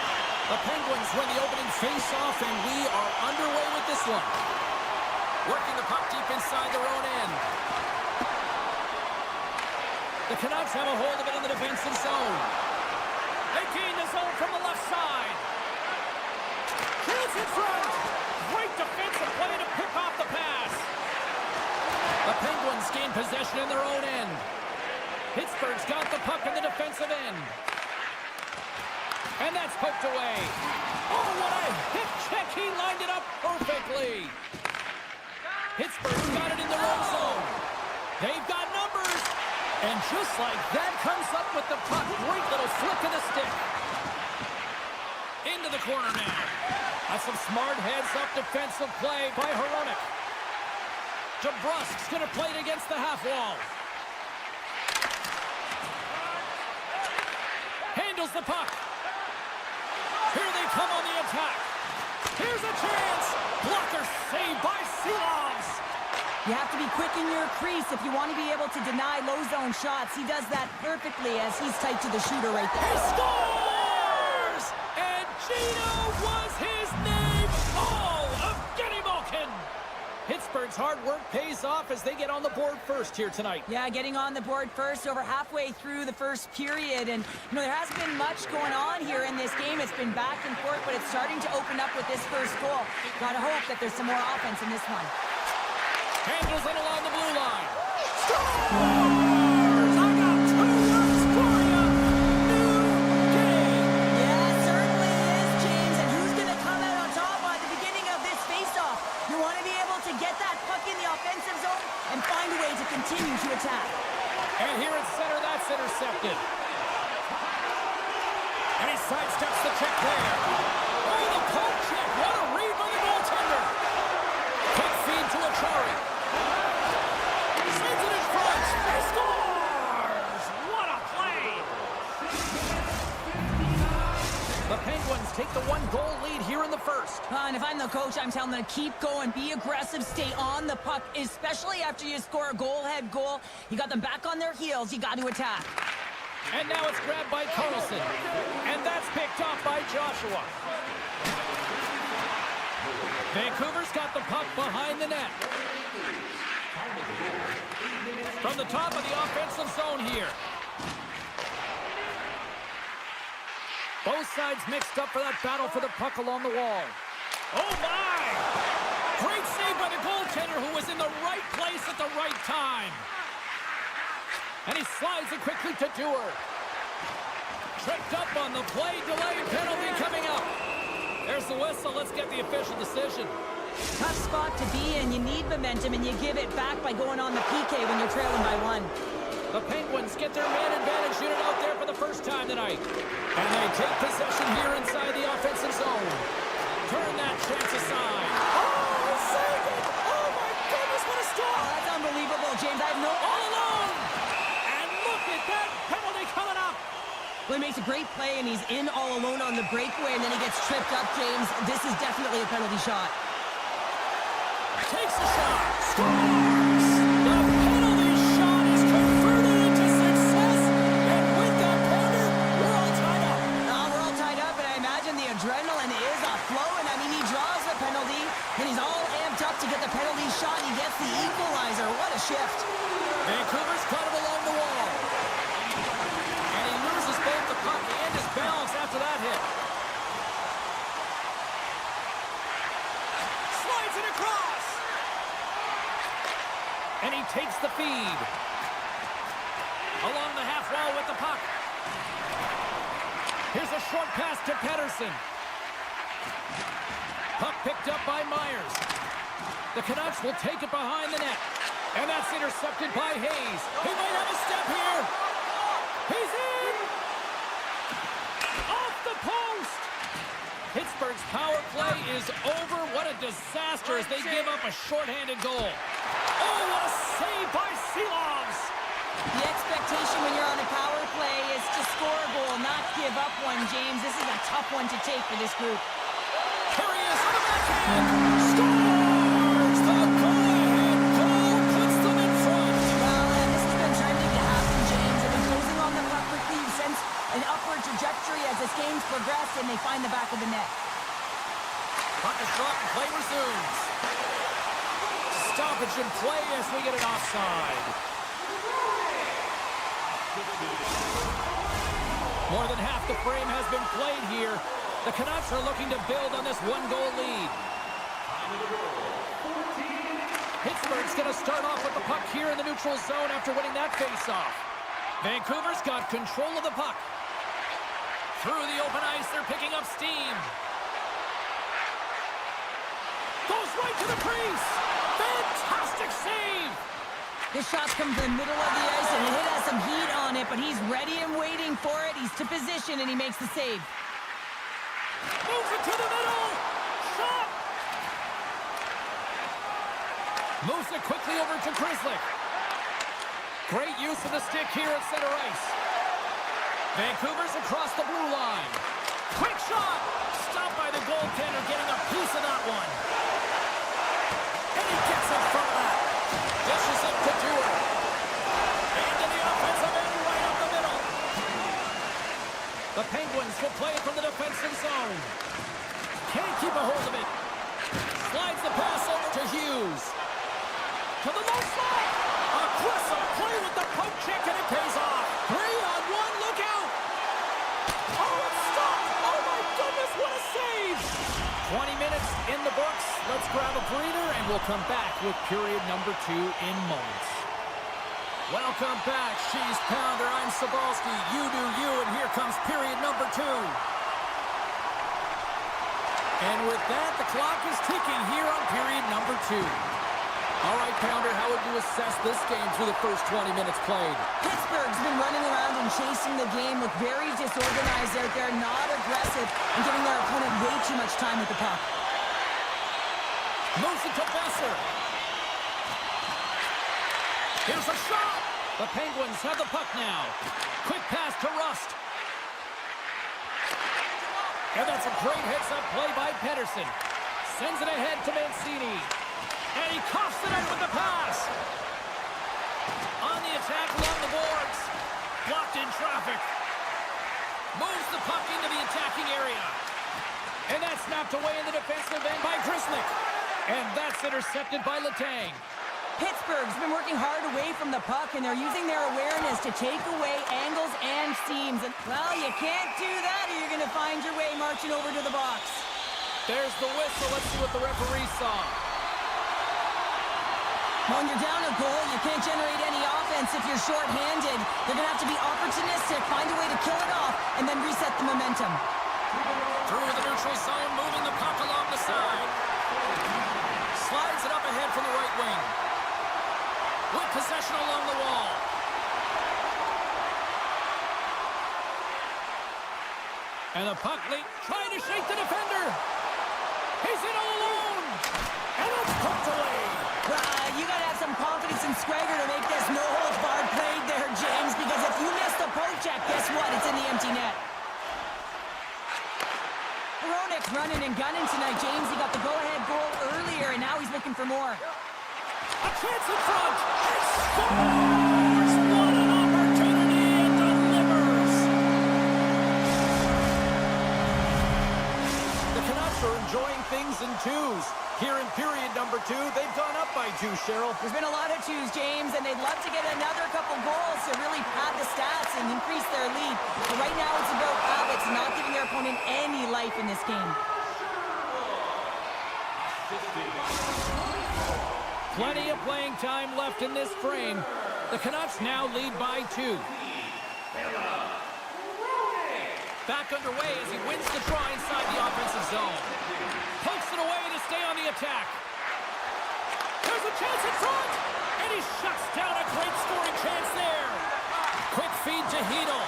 The Penguins win the opening faceoff, and we are underway with this one. Working the puck deep inside their own end. The Canucks have a hold of it in the defensive zone. They gain the zone from the left side. Here's in front. Great defensive play to pick off the pass. The Penguins gain possession in their own end. Pittsburgh's got the puck in the defensive end. And that's poked away. Oh, what a hip check. He lined it up perfectly. Pittsburgh's got it in their own zone. They've got numbers. And just like that, comes up with the puck. Great little flick of the stick. Into the corner now. That's some smart heads-up defensive play by Hronek. DeBrusk's going to play it against the half wall. Handles the puck. Here they come on the attack. Here's a chance. Blocker saved by Seelovs. You have to be quick in your crease if you want to be able to deny low zone shots. He does that perfectly as he's tight to the shooter right there. He scores! And Gino was his name. Oh, Evgeny Malkin. Pittsburgh's hard work pays off as they get on the board first here tonight. Yeah, getting on the board first over halfway through the first period. And, you know, there hasn't been much going on here in this game. It's been back and forth, but it's starting to open up with this first goal. Gotta hope that there's some more offense in this one. Handles it along the blue line. Scores! I got 2 words for you. New game. Yeah, it certainly is, James. And who's going to come out on top at the beginning of this faceoff? You want to be able to get that puck in the offensive zone and find a way to continue to attack. And here at center, that's intercepted. And he sidesteps the check there. Oh, the poke check. What a read by the goaltender. Quick feed to Achari. Sends it in front. He scores! What a play! The Penguins take the 1-goal lead here in the first. And if I'm the coach, I'm telling them to keep going, be aggressive, stay on the puck, especially after you score a goal-head goal. You got them back on their heels. You got to attack. And now it's grabbed by Carlson. And that's picked off by Joshua. Vancouver's got the puck behind the net. From the top of the offensive zone here. Both sides mixed up for that battle for the puck along the wall. Oh, my! Great save by the goaltender who was in the right place at the right time. And he slides it quickly to Dewar. Tripped up on the play, delayed penalty coming up. There's the whistle. Let's get the official decision. Tough spot to be in. You need momentum, and you give it back by going on the PK when you're trailing by 1. The Penguins get their man advantage unit out there for the first time tonight. And they take possession here inside the offensive zone. Turn that chance aside. Oh, saved it! Oh, my goodness, what a stop! Oh, that's unbelievable, James. I have no... All alone! And look at that penalty coming up! Well, he makes a great play, and he's in all alone on the breakaway, and then he gets tripped up, James. This is definitely a penalty shot. Takes the shot. Scores! The penalty shot is converted into success. And with that corner, we're all tied up. We're all tied up, and I imagine the adrenaline is flowing. I mean, he draws the penalty, and he's all amped up to get the penalty shot. He gets the equalizer. What a shift. Vancouver's got it along the wall. And he loses both the puck and his balance after that hit. Slides it across. And he takes the feed. Along the half wall with the puck. Here's a short pass to Pettersson. Puck picked up by Myers. The Canucks will take it behind the net. And that's intercepted by Hayes. He might have a step here. He's in! Off the post! Pittsburgh's power play is over. What a disaster as they give up a shorthanded goal. Oh, what a save by Seelovs! The expectation when you're on a power play is to score a goal, not give up one, James. This is a tough one to take for this group. Here he is on the backhand. Scores! The goal-ahead goal puts them in front. Well, this has been and they find the back of the net. Puck is dropped and play resumes. Stoppage in play as we get an offside. More than half the frame has been played here. The Canucks are looking to build on this one-goal lead. Pittsburgh's going to start off with the puck here in the neutral zone after winning that faceoff. Vancouver's got control of the puck. Through the open ice, they're picking up steam. Goes right to the crease. Fantastic save. This shot's come to the middle of the ice, and it has some heat on it, but he's ready and waiting for it. He's to position, and he makes the save. Moves it to the middle. Shot. Moves it quickly over to Grizzly. Great use of the stick here at center ice. Vancouver's across the blue line. Quick shot. Stopped by the goaltender, getting a piece of that one. And he gets in front of that. Dishes it to Dewar. Into the offensive end right up the middle. The Penguins will play it from the defensive zone. Can't keep a hold of it. Slides the pass over to Hughes. To the low slot. Aggressive play with the poke check, and it pays off. 3-on-1, look out. Oh, it's stopped. Oh, my goodness, what a save. 20 minutes in the books. Let's grab a breather, and we'll come back with period number 2 in moments. Welcome back, Cheese Pounder. I'm Sabalski. You do you, and here comes period number 2. And with that, the clock is ticking here on period number 2. All right, Pounder, how would you assess this game through the first 20 minutes played? Pittsburgh's been running around and chasing the game, look very disorganized out there, not aggressive, and giving their opponent way too much time with the puck. Moves it to Besser. Here's a shot. The Penguins have the puck now. Quick pass to Rust. And that's a great heads-up play by Pedersen. Sends it ahead to Mancini. And he coughs it out with the pass. On the attack along the boards. Blocked in traffic. Moves the puck into the attacking area. And that's snapped away in the defensive end by Grzelcyk. And that's intercepted by Letang. Pittsburgh's been working hard away from the puck, and they're using their awareness to take away angles and seams. And, well, you can't do that, or you're going to find your way marching over to the box. There's the whistle. Let's see what the referee saw. When you're down a goal, you can't generate any offense if you're short-handed. They're going to have to be opportunistic, find a way to kill it off, and then reset the momentum. Through the neutral zone, moving the puck along the side. Slides it up ahead from the right wing. With possession along the wall. And the puck leak, trying to shake the defender. He's in all alone. And it's poked away. You got to have some confidence and swagger to make this no-holds-barred play there, James, because if you miss the poke check, guess what? It's in the empty net. Hronek's running and gunning tonight, James. He got the go-ahead goal earlier, and now he's looking for more. A chance in front. He scores! What an opportunity, and delivers! The Canucks are enjoying things in twos. Here in period number 2, they've gone up by 2, Cheryl. There's been a lot of twos, James, and they'd love to get another couple goals to really pad the stats and increase their lead. But right now it's about habits, not giving their opponent any life in this game. Plenty of playing time left in this frame. The Canucks now lead by 2. Back underway as he wins the draw inside the offensive zone. Pokes it away to stay on the attack. There's a chance in front! And he shuts down a great scoring chance there. Quick feed to Hedl.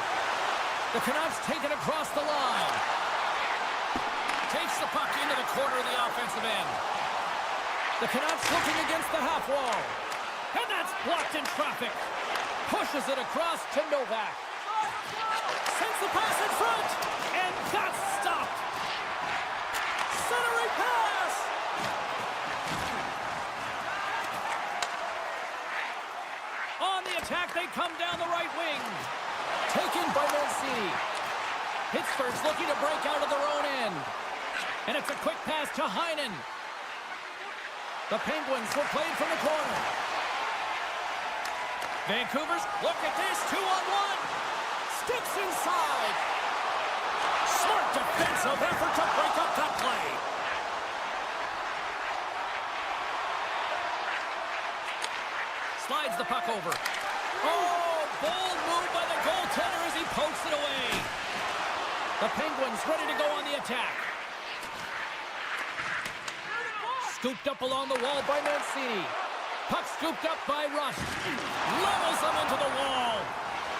The Canucks take it across the line. Takes the puck into the corner of the offensive end. The Canucks looking against the half wall. And that's blocked in traffic. Pushes it across to Novak. Sends the pass in front. And that's stopped. Centering pass. On the attack, they come down the right wing. Taken by Mancini. Pittsburgh's looking to break out of their own end. And it's a quick pass to Heinen. The Penguins will play it from the corner. Vancouver's, look at this, 2-on-1. Sticks inside. Smart defensive effort to break up that play. Slides the puck over. Oh, bold move by the goaltender as he pokes it away. The Penguins ready to go on the attack. Scooped up along the wall by Mancini. Puck scooped up by Rust. Levels them into the wall.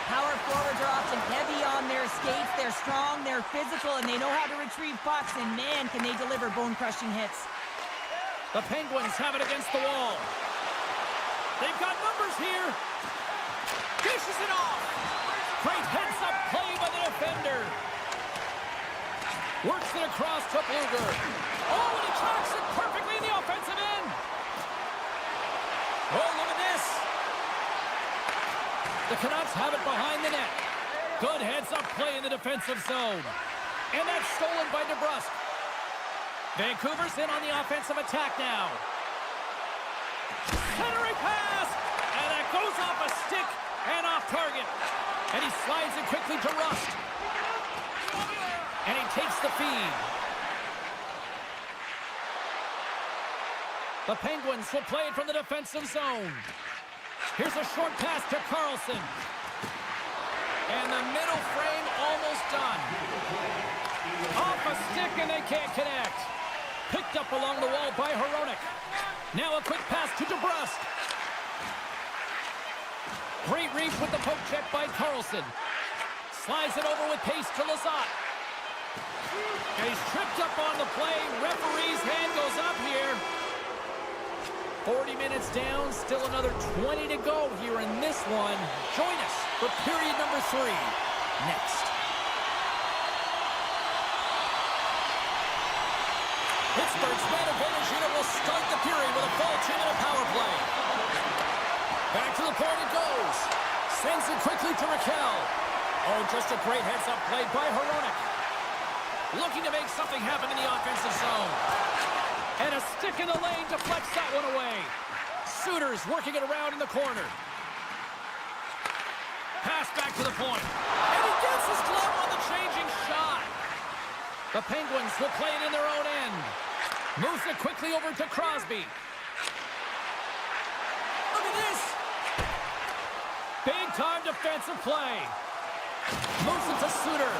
Power forwards are often heavy on their skates. They're strong, they're physical, and they know how to retrieve pucks. And man, can they deliver bone-crushing hits. The Penguins have it against the wall. They've got numbers here. Dishes it off. Great heads-up play by the defender. Works it across to Bluger. Oh, and he tracks it perfectly in the offensive end. Oh, look at this. The Canucks have it behind the net. Good heads-up play in the defensive zone. And that's stolen by DeBrusk. Vancouver's in on the offensive attack now. Centering pass! And that goes off a stick and off target. And he slides it quickly to Rust. And he takes the feed. The Penguins will play it from the defensive zone. Here's a short pass to Carlson. And the middle frame almost done. Off a stick and they can't connect. Picked up along the wall by Hronek. Now a quick pass to DeBrusk. Great reach with the poke check by Carlson. Slides it over with pace to Lizotte. And he's tripped up on the play. Referee's hand goes up here. 40 minutes down, still another 20 to go here in this one. Join us for period number 3 next. Pittsburgh's man advantage unit will start the period with a full 2-minute power play. Back to the point it goes. Sends it quickly to Raquel. Oh, just a great heads-up play by Hronek. Looking to make something happen in the offensive zone. And a stick in the lane deflects that one away. Suter's working it around in the corner. Pass back to the point. And he gets his glove on the changing shot. The Penguins will play it in their own end. Moves it quickly over to Crosby. Look at this. Big-time defensive play. Moves it to Suter.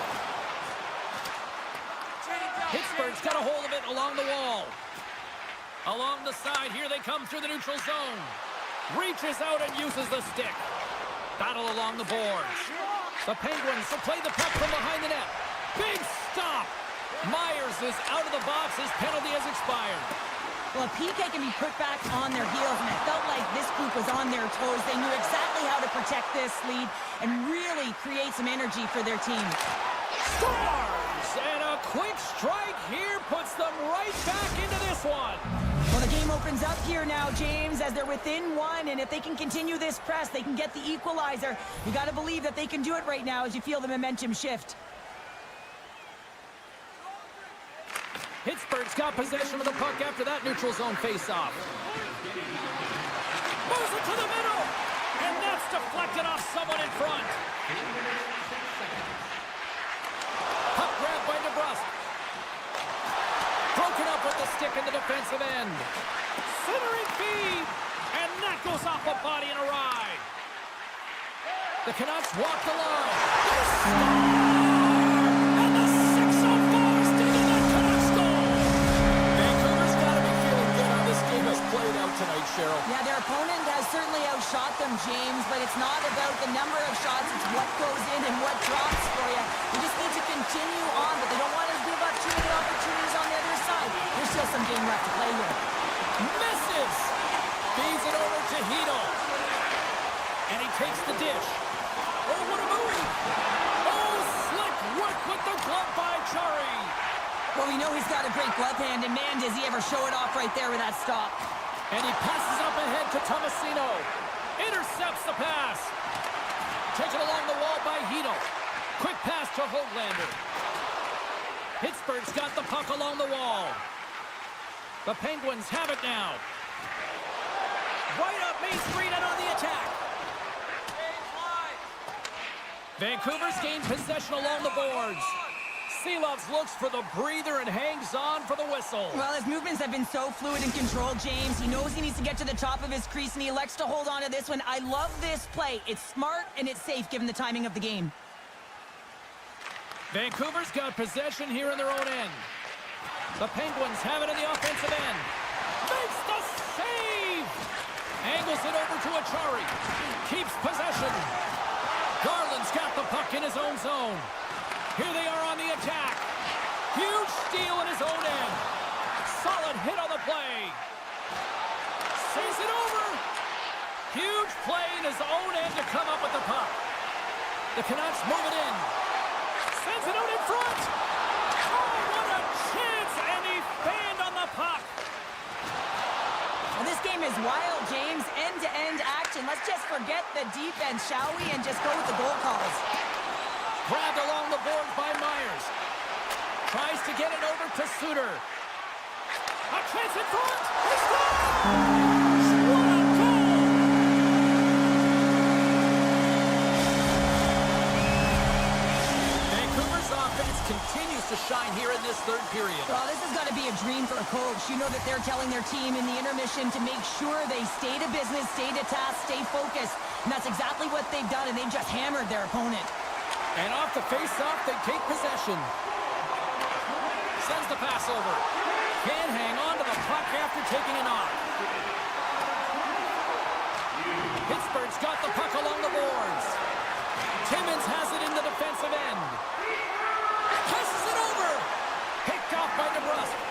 Pittsburgh's got a hold of it along the wall. Along the side, here they come through the neutral zone. Reaches out and uses the stick. Battle along the boards. The Penguins will play the puck from behind the net. Big stop. Myers is out of the box. His penalty has expired. Well, PK can be put back on their heels, and it felt like this group was on their toes. They knew exactly how to protect this lead and really create some energy for their team. Scores! And a quick strike here puts them right back into this one. Well, the game opens up here now, James, as they're within 1, and if they can continue this press, they can get the equalizer. You got to believe that they can do it right now as you feel the momentum shift. Pittsburgh's got possession of the puck after that neutral zone face-off. Moves it to the middle, and that's deflected off someone in front. Puck grab by DeBrusk. Broken up with the stick in the defensive end. Centering feed, and that goes off a body and a ride. The Canucks walk the line. And the 6-0-4 is digging that Canucks goal. Vancouver's got to be feeling good how this game has played out tonight, Cheryl. Yeah, their opponent has certainly outshot them, James, but it's not about the number of shots, it's what goes in and what drops for you. You just need to continue on, but they don't want to give up too many opportunities on the other side. There's still some game left to play here. Misses! Feeds it over to Hito. And he takes the dish. Oh, what a move! Oh, slick work with the glove by Chari. Well, we know he's got a great glove hand, and man, does he ever show it off right there with that stop. And he passes up ahead to Tomasino. Intercepts the pass. Taken along the wall by Hito. Quick pass to Höglander. Pittsburgh's got the puck along the wall. The Penguins have it now. Right up Main Street and on the attack. Vancouver's gained possession along the boards. Seelovs looks for the breather and hangs on for the whistle. Well, his movements have been so fluid and controlled, James. He knows he needs to get to the top of his crease, and he elects to hold on to this one. I love this play. It's smart and it's safe given the timing of the game. Vancouver's got possession here in their own end. The Penguins have it in the offensive end. Makes the save! Angles it over to Achari. Keeps possession. Garland's got the puck in his own zone. Here they are on the attack. Huge steal in his own end. Solid hit on the play. Saves it over. Huge play in his own end to come up with the puck. The Canucks move it in. Sends it out in front. Oh, what a chance! And he fanned on the puck. Well, this game is wild, James. End-to-end action. Let's just forget the defense, shall we? And just go with the goal calls. Grabbed along the boards by Myers. Tries to get it over to Suter. A chance in front. He scores! What a goal! Vancouver's offense continues to shine here in this third period. Well, this has got to be a dream for a coach. You know that they're telling their team in the intermission to make sure they stay to business, stay to task, stay focused. And that's exactly what they've done, and they've just hammered their opponent. And off the face-off, they take possession. Sends the pass over. Can't hang on to the puck after taking a knock. Pittsburgh's got the puck along the boards. Timmins has it in the defensive end. Passes it over. Picked off by DeBrusque.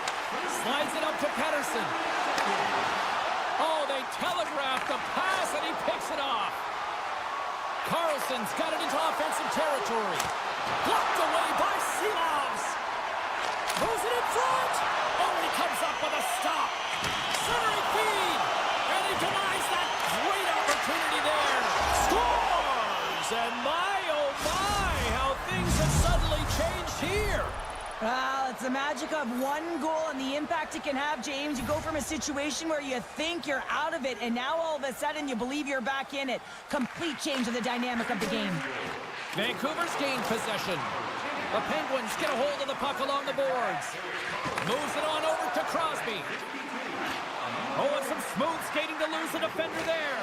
Slides it up to Pettersson. Oh, they telegraphed the pass, and he picks it off. Carlson's got it into offensive territory. Blocked away by Seelovs. Throws it in front. Oh, he comes up with a stop. Centering feed. And he denies that great opportunity there. Scores! And my, oh my, how things have suddenly changed here. Well, it's the magic of one goal and the impact it can have, James. You go from a situation where you think you're out of it, and now all of a sudden you believe you're back in it. Complete change of the dynamic of the game. Vancouver's gained possession. The Penguins get a hold of the puck along the boards. Moves it on over to Crosby. Oh, and some smooth skating to lose the defender there.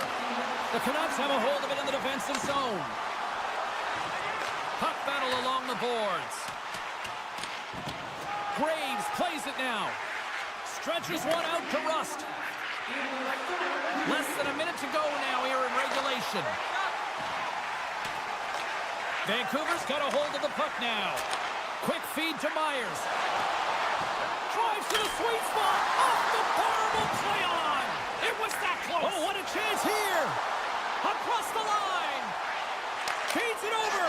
The Canucks have a hold of it in the defensive zone. Puck battle along the boards. Graves plays it now. Stretches one out to Rust. Less than a minute to go now here in regulation. Vancouver's got a hold of the puck now. Quick feed to Myers. Drives to the sweet spot. Off the horrible play on. It was that close. Oh, what a chance here. Across the line. Feeds it over.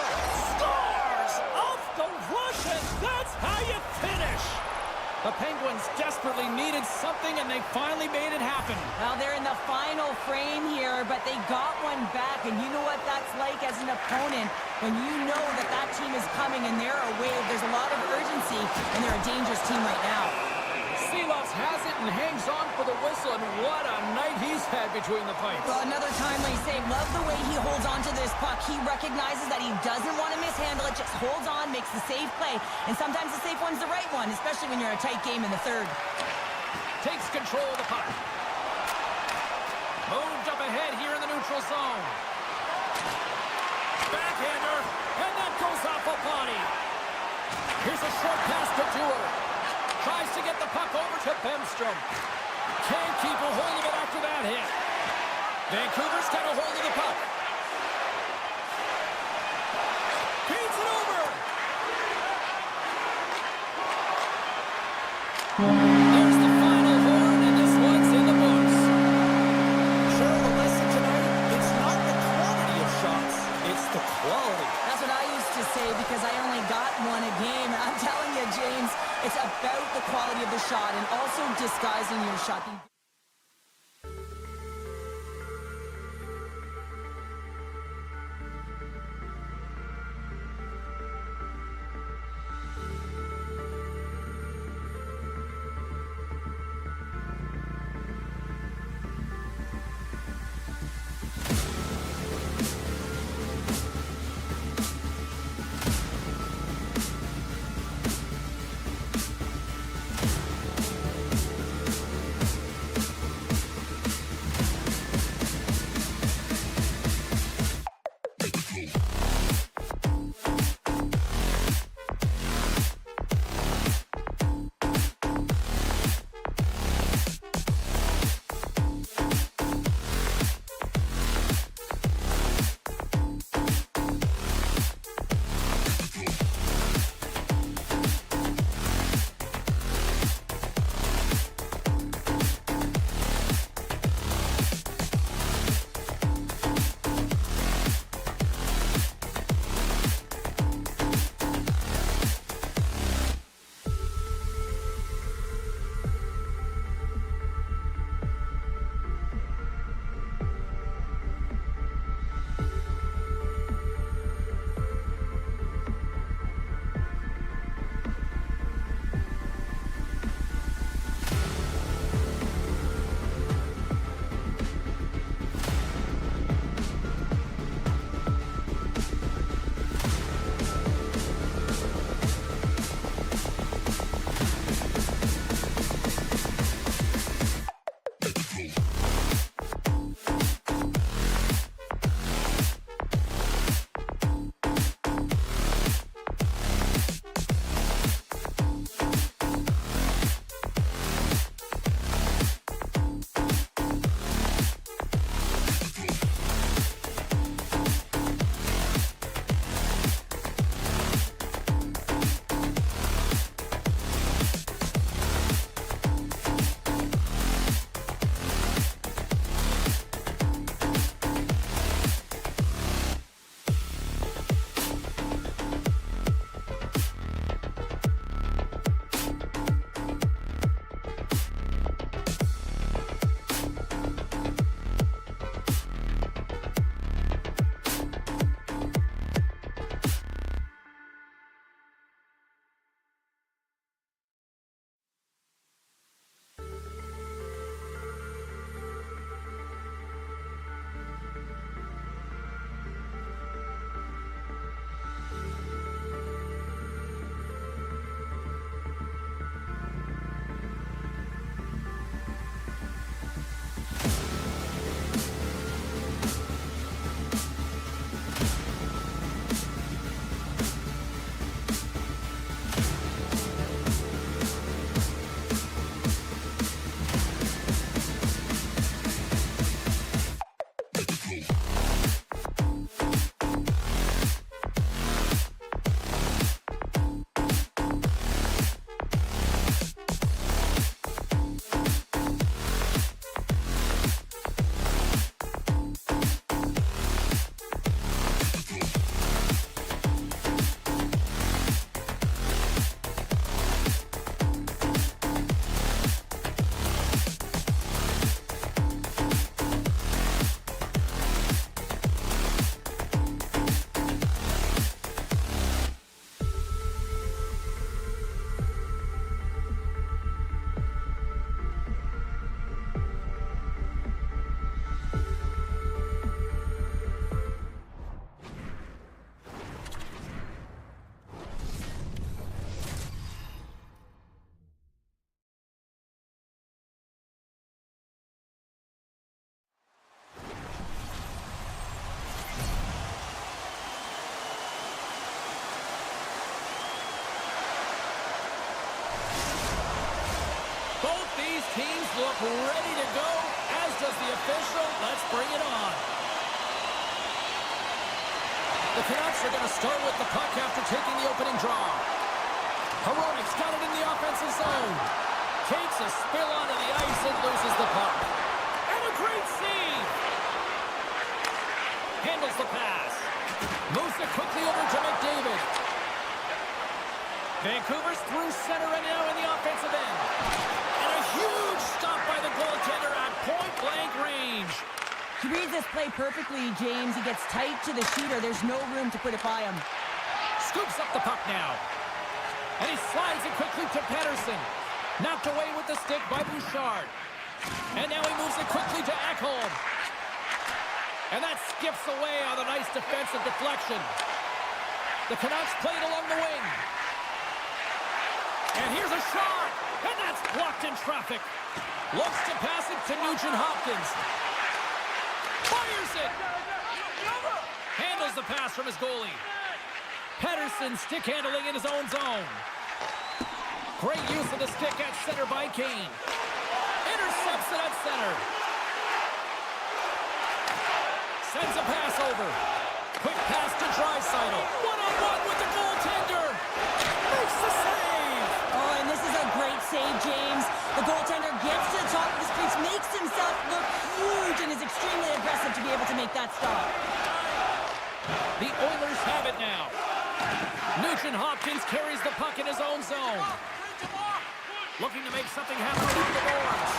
Scores off the rush, and that's how you finish. The Penguins desperately needed something, and they finally made it happen. Well, they're in the final frame here, but they got one back, and you know what that's like as an opponent when you know that that team is coming and they're away. There's a lot of urgency, and they're a dangerous team right now. Seelovs has it and hangs on for the whistle, and what a night he's had between the pipes. Well, another timely save. Love the way he holds on to this puck. He recognizes that he doesn't want to mishandle it, just holds on, makes the safe play, and sometimes the safe one's the right one, especially when you're in a tight game in the third. Takes control of the puck. Moved up ahead here in the neutral zone. Backhander, and that goes off a body. Here's a short pass to Dewar. Tries to get the puck over to Bemstrom. Can't keep a hold of it after that hit. Vancouver's got a hold of the puck. Feeds it over. There's the final horn, and this one's in the books. Sure, the lesson tonight, it's not the quantity of shots, it's the quality. That's what I used to say because I only got one a game. And I'm telling you, James, it's about the quality of the shot and also disguising your shot. teams look ready to go, as does the official. Let's bring it on. The Canucks are going to start with the puck after taking the opening draw. Hronik's got it in the offensive zone. Takes a spill onto the ice and loses the puck. And a great save. Handles the pass. Moves it quickly over to McDavid. Vancouver's through center and now in the offensive end. And a huge stop by the goaltender at point-blank range. He reads this play perfectly, James. He gets tight to the shooter. There's no room to put it by him. Scoops up the puck now. And he slides it quickly to Pettersson. Knocked away with the stick by Bouchard. And now he moves it quickly to Ekholm. And that skips away on a nice defensive deflection. The Canucks played along the wing. And here's a shot. And that's blocked in traffic. Looks to pass it to Nugent-Hopkins. Fires it. Handles the pass from his goalie. Pettersson stick handling in his own zone. Great use of the stick at center by Kane. Intercepts it at center. Sends a pass over. Quick pass to Draisaitl. One-on-one with the goaltender. Makes the save. Oh, and this is a great save, James. The goaltender gets to the top of his crease, makes himself look huge, and is extremely aggressive to be able to make that stop. The Oilers have it now. Nugent-Hopkins carries the puck in his own zone. Looking to make something happen along the boards.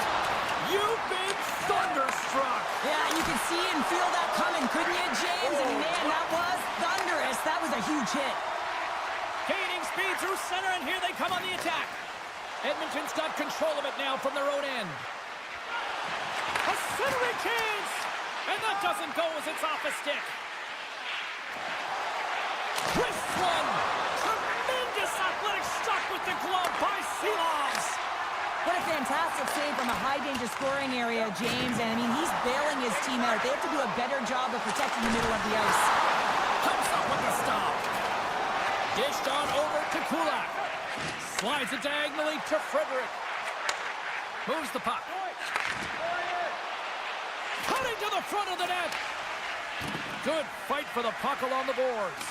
You've been thunderstruck. Yeah, you can see and feel that coming, couldn't you, James? And man, that was thunderous. That was a huge hit. Gaining speed through center, and here they come on the attack. Edmonton's got control of it now from their own end. A centering chance! And that doesn't go as it's off a stick. Wrist one! Tremendous athletic stop with the glove by Seelovs! What a fantastic save from a high-danger scoring area, James. And, I mean, he's bailing his team out. They have to do a better job of protecting the middle of the ice. Comes up with the stop. Dished on over to Kulak. Slides it diagonally to Frederick. Moves the puck. Cutting to the front of the net. Good fight for the puck along the boards.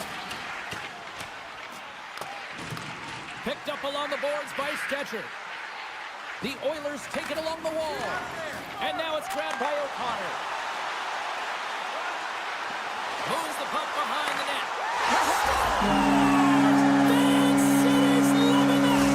Picked up along the boards by Stetcher. The Oilers take it along the wall. And now it's grabbed by O'Connor. Moves the puck behind the net. Big City's loving that!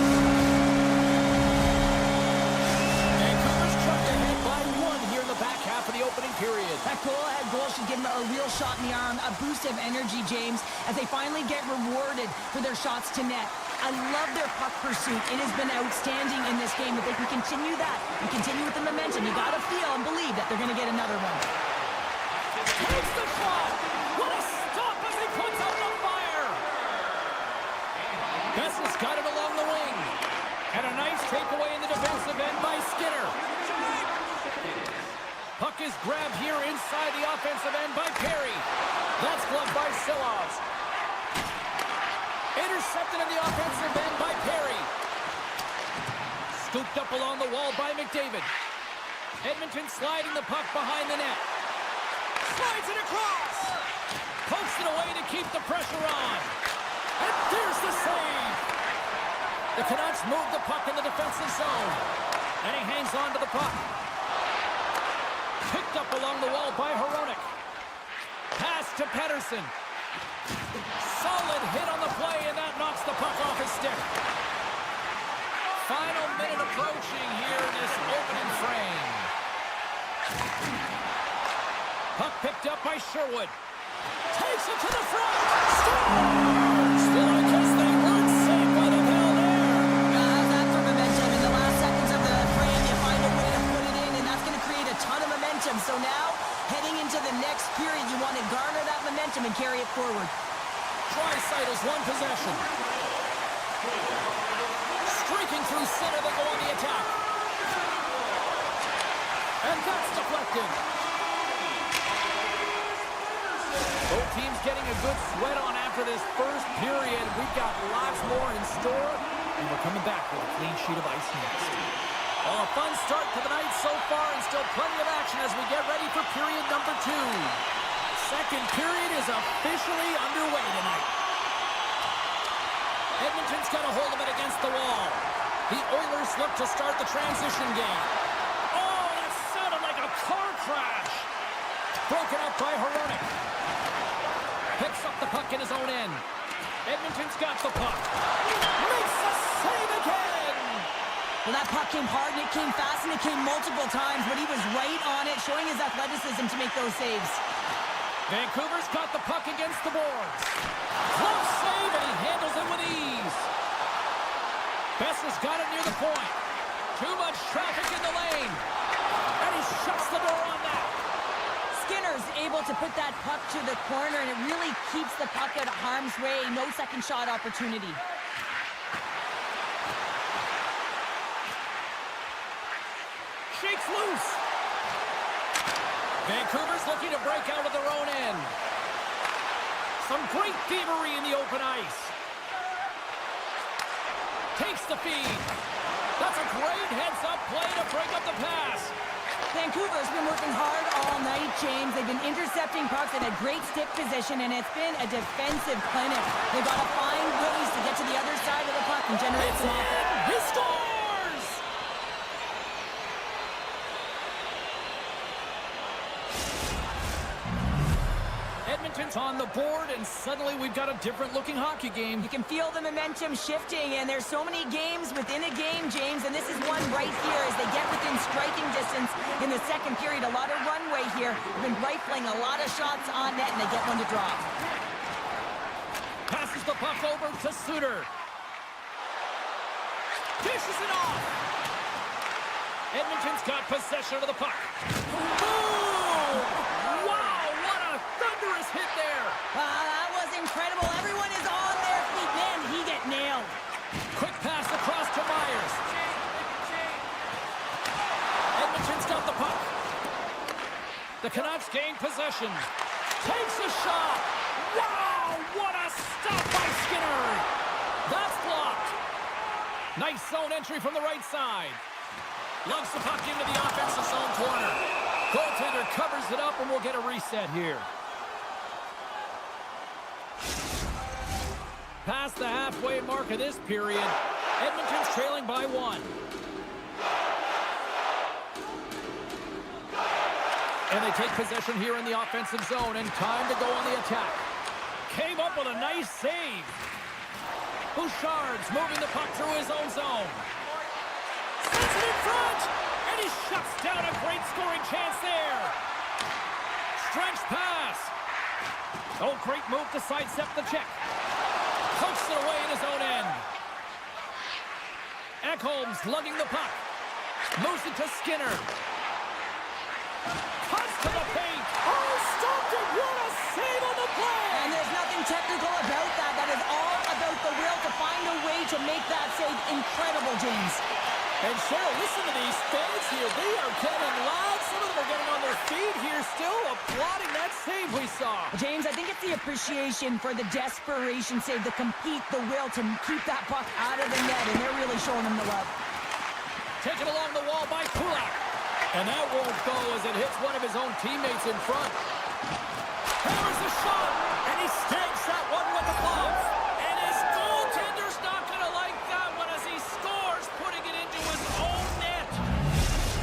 Vancouver's trucked ahead by one here in the back half of the opening period. That goal should give them a real shot in the arm, a boost of energy, James, as they finally get rewarded for their shots to net. I love their puck pursuit. It has been outstanding in this game. If they can continue that and continue with the momentum, you got to feel and believe that they're going to get another one. Takes the shot. What a stop as he puts out the fire. Bess's got it along the wing. And a nice takeaway in the defensive end by Skinner. Puck is grabbed here inside the offensive end by Perry. That's gloved by Seelovs. Intercepted in the offensive end by Perry. Scooped up along the wall by McDavid. Edmonton sliding the puck behind the net. Slides it across. Pokes it away to keep the pressure on. And there's the save. The Canucks move the puck in the defensive zone. And he hangs on to the puck. Picked up along the wall by Hronik. Pass to Pettersson. Solid hit on the play, and that knocks the puck off his stick. Final minute approaching here in this opening frame. Puck picked up by Sherwood. Takes it to the front. Scores! Still, I guess they weren't safe by the bell there. That's for momentum. In the last seconds of the frame, you find a way to put it in, and that's going to create a ton of momentum. So now, heading into the next period, you want to garner that momentum and carry it forward. Draisaitl's one possession. Streaking through center, they go on the attack. And that's deflected. Both teams getting a good sweat on after this first period. We've got lots more in store, and we're coming back with a clean sheet of ice next. Well, a fun start to the night so far and still plenty of action as we get ready for period number 2. Second period is officially underway tonight. Edmonton's got a hold of it against the wall. The Oilers look to start the transition game. Oh, that sounded like a car crash. Broken up by Hronek. Picks up the puck in his own end. Edmonton's got the puck. Makes the save again. Well, that puck came hard, and it came fast, and it came multiple times, but he was right on it, showing his athleticism to make those saves. Vancouver's got the puck against the boards. Close save, and he handles it with ease. Besser's got it near the point. Too much traffic in the lane. And he shuts the door on that. Skinner's able to put that puck to the corner, and it really keeps the puck out of harm's way. No second shot opportunity. Shakes loose. Vancouver's looking to break out of their own end. Some great thievery in the open ice. Takes the feed. That's a great heads-up play to break up the pass. Vancouver's been working hard all night, James. They've been intercepting pucks in a great stick position, and it's been a defensive clinic. They've got to find ways to get to the other side of the puck and generate some offense. He scores! Edmonton's on the board, and suddenly we've got a different-looking hockey game. You can feel the momentum shifting, and there's so many games within a game, James, and this is one right here as they get within striking distance in the second period. A lot of runway here. They've been rifling a lot of shots on net, and they get one to drop. Passes the puck over to Suter. Dishes it off. Edmonton's got possession of the puck. Boom! Wow, what a thunderous hit there. That was incredible. Everyone is on their feet. Man, he get nailed. Quick pass across to Myers. Edmonton's got the puck. The Canucks gain possession. Takes a shot. Wow, what a stop by Skinner. That's blocked. Nice zone entry from the right side. Lugs the puck into the offensive zone corner. Goaltender covers it up, and we'll get a reset here. Past the halfway mark of this period, Edmonton's trailing by 1. And they take possession here in the offensive zone, and time to go on the attack. Came up with a nice save. Bouchard's moving the puck through his own zone. Sends it in front, and he shuts down a great scoring chance there. Stretch pass. Oh, great move to sidestep the check. Pokes it away in his own end. Ekholm's lugging the puck. Moves it to Skinner. Cuts to the paint. Oh, stopped it. What a save on the play. And there's nothing technical about that. That is all about the will to find a way to make that save incredible, James. And Cheryl, listen to these fans here. They are getting loud. Some of them are getting on their feet here, still applauding that save we saw. James, I think it's the appreciation for the desperation save, the compete, the will to keep that puck out of the net, and they're really showing them the love. Taken along the wall by Kulak. And that won't go as it hits one of his own teammates in front. Hammers a shot, and he stakes that one with the glove. And his goaltender's not going to like that one as he scores, putting it into his own net.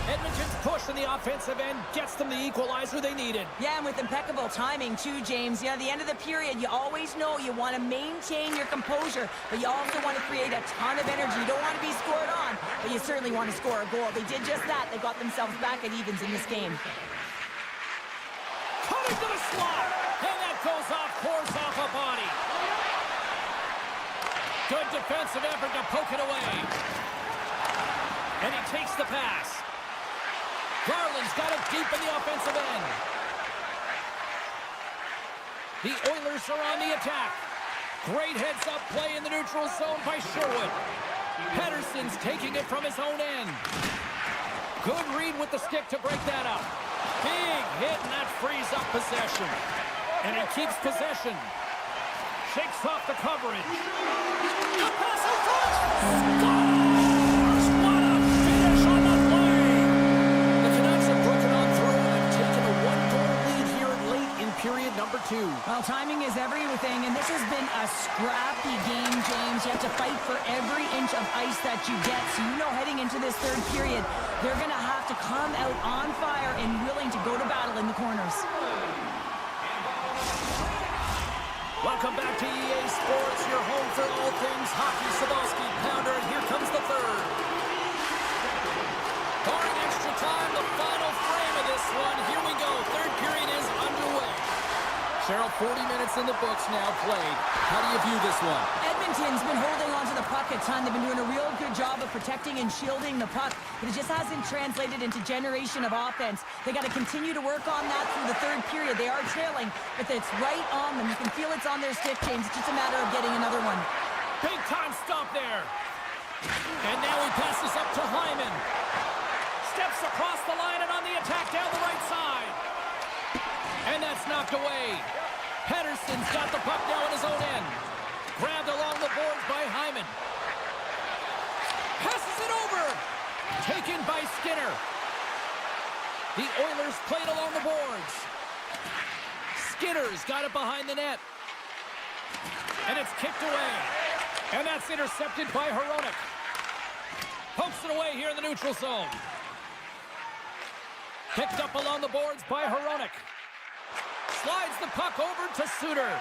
Edmonton's push in the offensive end gets them the equalizer they needed. Yeah, and with impeccable timing, too, James. You know, at the end of the period, you always know you want to maintain your composure, but you also want to create a ton of energy. You don't want to be scored on, but you certainly want to score a goal. They did just that. They got themselves back at evens in this game. Cutting to the slot, and that goes off, pours off a body. Good defensive effort to poke it away. And he takes the pass. Garland's got it deep in the offensive end. The Oilers are on the attack. Great heads-up play in the neutral zone by Sherwood. Pettersson's taking it from his own end. Good read with the stick to break that up. Big hit, and that frees up possession. And he keeps possession. Shakes off the coverage. The pass in front. Scores! What a finish on the Well, timing is everything, and this has been a scrappy game, James. You have to fight for every inch of ice that you get. So you know heading into this third period, they're going to have to come out on fire and willing to go to battle in the corners. Welcome back to EA Sports, your home for all things hockey. Sabalski, Pounder, and here comes the third. Barring extra time, the final frame of this one. Here we go. Third period is underway. Cheryl, 40 minutes in the books now played. How do you view this one? Edmonton's been holding on to the puck a ton. They've been doing a real good job of protecting and shielding the puck, but it just hasn't translated into generation of offense. They got to continue to work on that through the third period. They are trailing, but it's right on them. You can feel it's on their stick, James. It's just a matter of getting another one. Big time stop there. And now he passes up to Hyman. Steps across the line and on the attack down the right side. And that's knocked away. Pettersson's got the puck now in his own end. Grabbed along the boards by Hyman. Passes it over. Taken by Skinner. The Oilers played along the boards. Skinner's got it behind the net. And it's kicked away. And that's intercepted by Hronek. Pokes it away here in the neutral zone. Picked up along the boards by Hronek. Slides the puck over to Suter.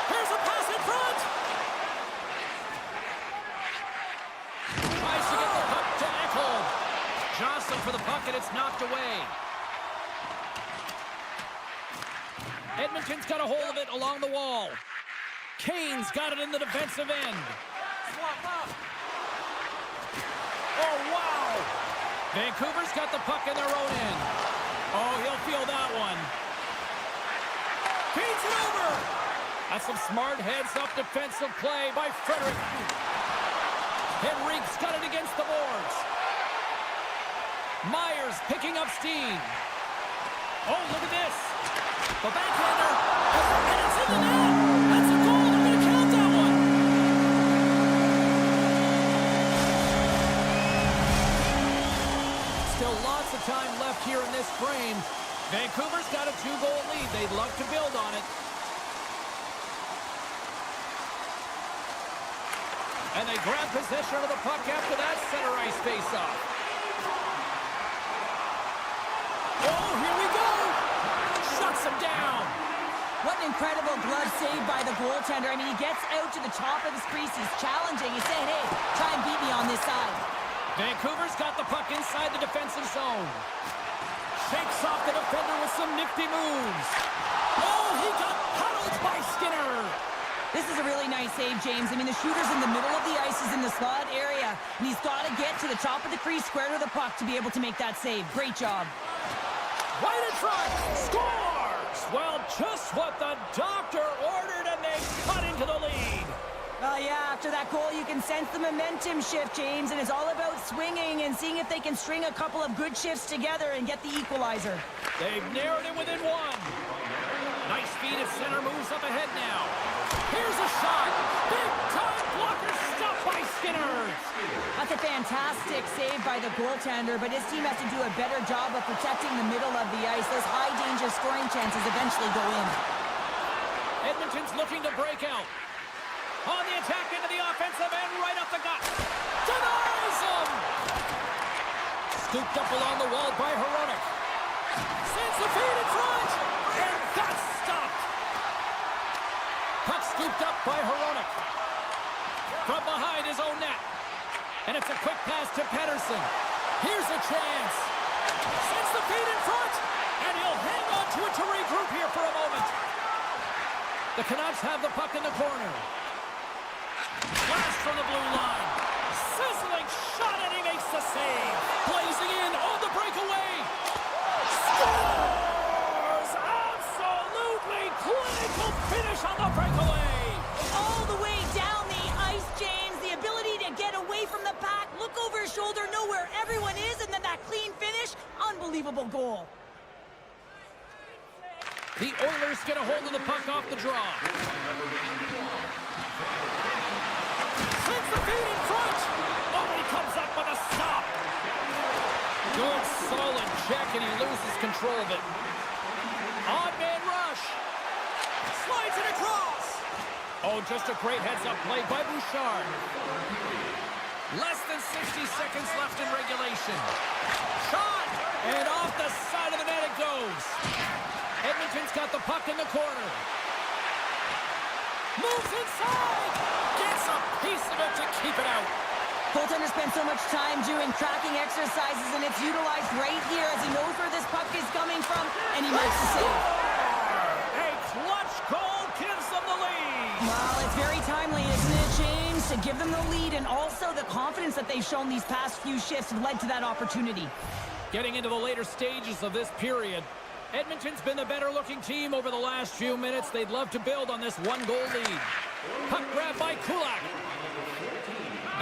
Here's a pass in front. Tries to get the puck to Ekholm. Johnson for the puck, and it's knocked away. Edmonton's got a hold of it along the wall. Kane's got it in the defensive end. Swap up. Oh, wow. Vancouver's got the puck in their own end. Oh, he'll feel that one. Feeds it over. That's some smart heads-up defensive play by Frederick. Henrique's got it against the boards. Myers picking up steam. Oh, look at this. The backhander. And it's in the net. That's a goal. They're going to count that one. Still lots of time left here in this frame. Vancouver's got a 2-goal lead. They'd love to build on it. And they grab possession of the puck after that center ice face-off. Oh, here we go! Shuts him down! What an incredible glove save by the goaltender. I mean, he gets out to the top of his crease. He's challenging. He's saying, hey, try and beat me on this side. Vancouver's got the puck inside the defensive zone. Shakes off the defender with some nifty moves. Oh, he got huddled by Skinner. This is a really nice save, James. I mean, the shooter's in the middle of the ice. He's in the slot area, and he's got to get to the top of the crease, square to the puck, to be able to make that save. Great job. Right in front. Scores! Well, just what the doctor ordered, and they cut into the lead. Well, yeah, after that goal, you can sense the momentum shift, James, and it's all about swinging and seeing if they can string a couple of good shifts together and get the equalizer. They've narrowed it within one. Nice feed at center, moves up ahead now. Here's a shot. Big time blocker stopped by Skinner. That's a fantastic save by the goaltender, but his team has to do a better job of protecting the middle of the ice. Those high-danger scoring chances eventually go in. Edmonton's looking to break out. On the attack into the offensive end, right up the gut. Denies him! Scooped up along the wall by Hronek. Sends the feed in front, and that's stopped. Puck scooped up by Hronek. From behind his own net. And it's a quick pass to Pettersson. Here's a chance. Sends the feed in front, and he'll hang on to it to regroup here for a moment. The Canucks have the puck in the corner. Blast from the blue line. Sizzling shot, and he makes the save. Blazing in on the breakaway. Scores! Absolutely clinical finish on the breakaway. All the way down the ice, James. The ability to get away from the pack, look over his shoulder, know where everyone is, and then that clean finish. Unbelievable goal. The Oilers get a hold of the puck off the draw. Sends the feed in front. Oh, he comes up with a stop. Good, solid check, and he loses control of it. Odd man rush. Oh, just a great heads-up play by Bouchard. Less than 60 seconds left in regulation. Shot! And off the side of the net it goes. Edmonton's got the puck in the corner. Moves inside! Gets a piece of it to keep it out. Goaltender spent so much time doing tracking exercises, and it's utilized right here as he knows where this puck is coming from, and he makes the save. A clutch goal gives them the lead. Well, it's very timely, isn't it, James? To give them the lead, and also the confidence that they've shown these past few shifts led to that opportunity. Getting into the later stages of this period, Edmonton's been the better-looking team over the last few minutes. They'd love to build on this one-goal lead. Puck grab by Kulak.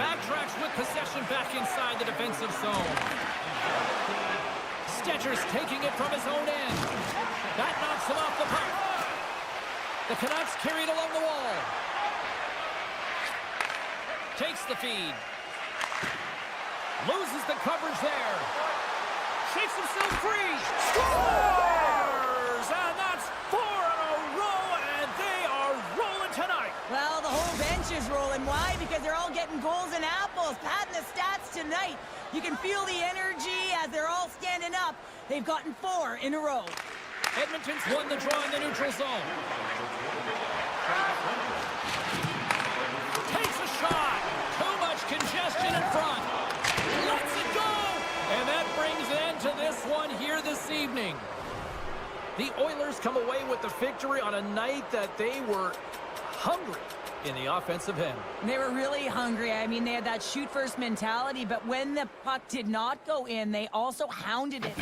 Backtracks with possession back inside the defensive zone. Stetcher's taking it from his own end. That knocks him off the puck. The Canucks carry it along the wall. Takes the feed. Loses the coverage there. Shakes himself free. Scores! And that's 4 in a row, and they are rolling tonight. Well, the whole bench is rolling. Why? Because they're all getting goals and apples. Patting the stats tonight. You can feel the energy as they're all standing up. They've gotten 4 in a row. Edmonton's won the draw in the neutral zone. Takes a shot. Too much congestion in front. Lets it go. And that brings an end to this one here this evening. The Oilers come away with the victory on a night that they were hungry in the offensive end. They were really hungry. I mean, they had that shoot-first mentality, but when the puck did not go in, they also hounded it.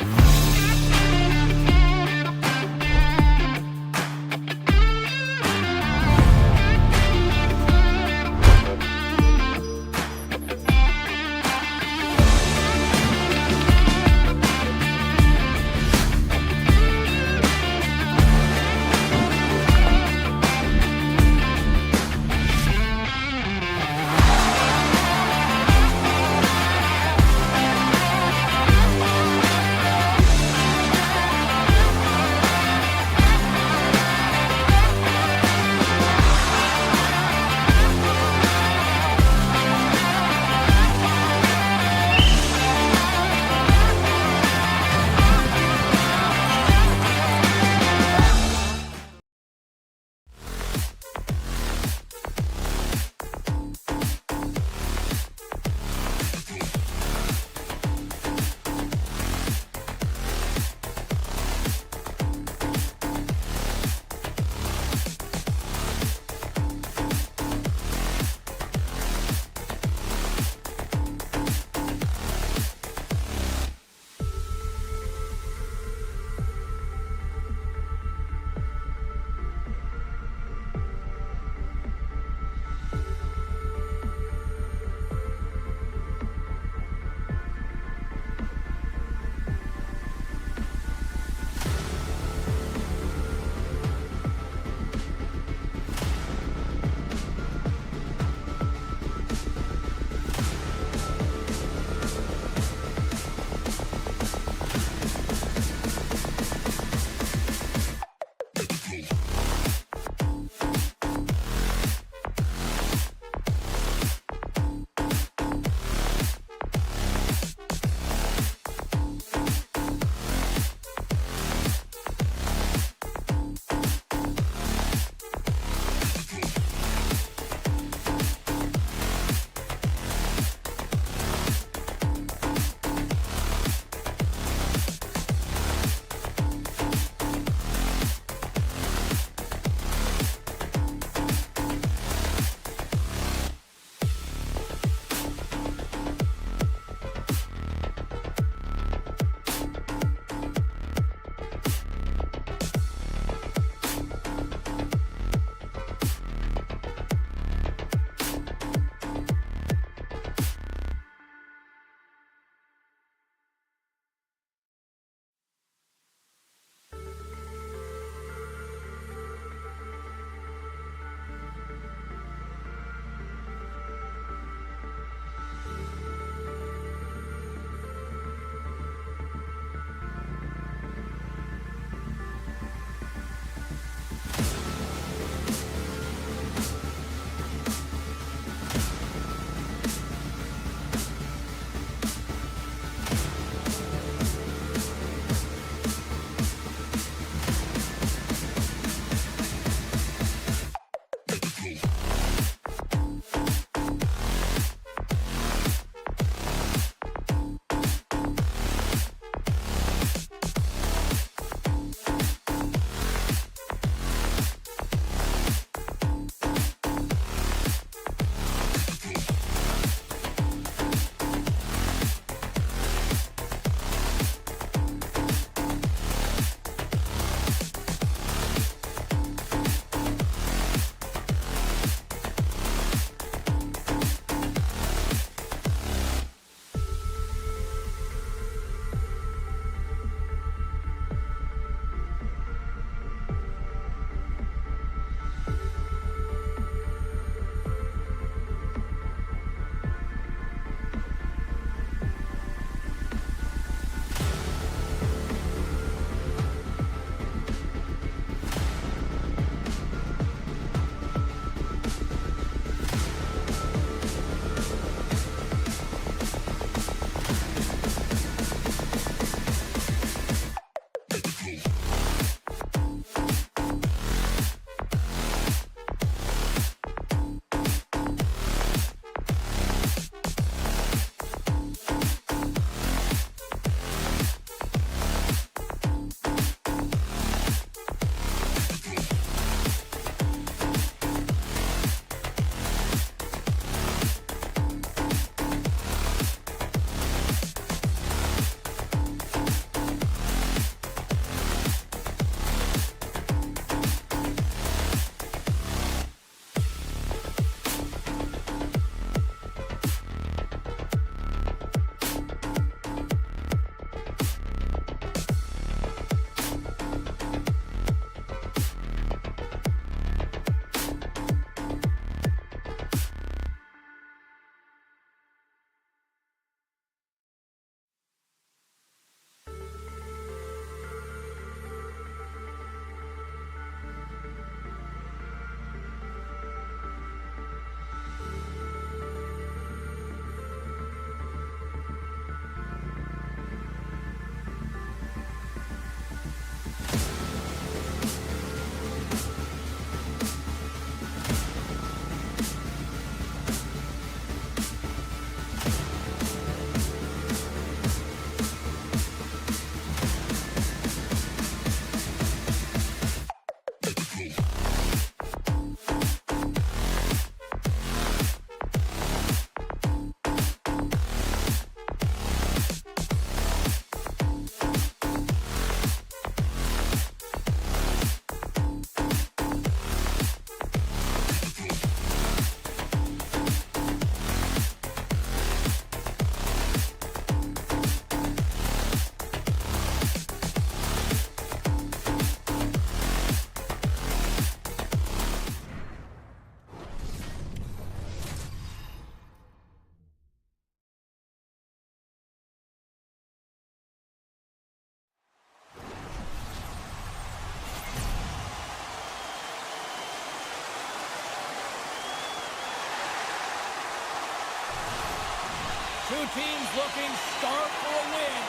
Two teams looking starved for a win,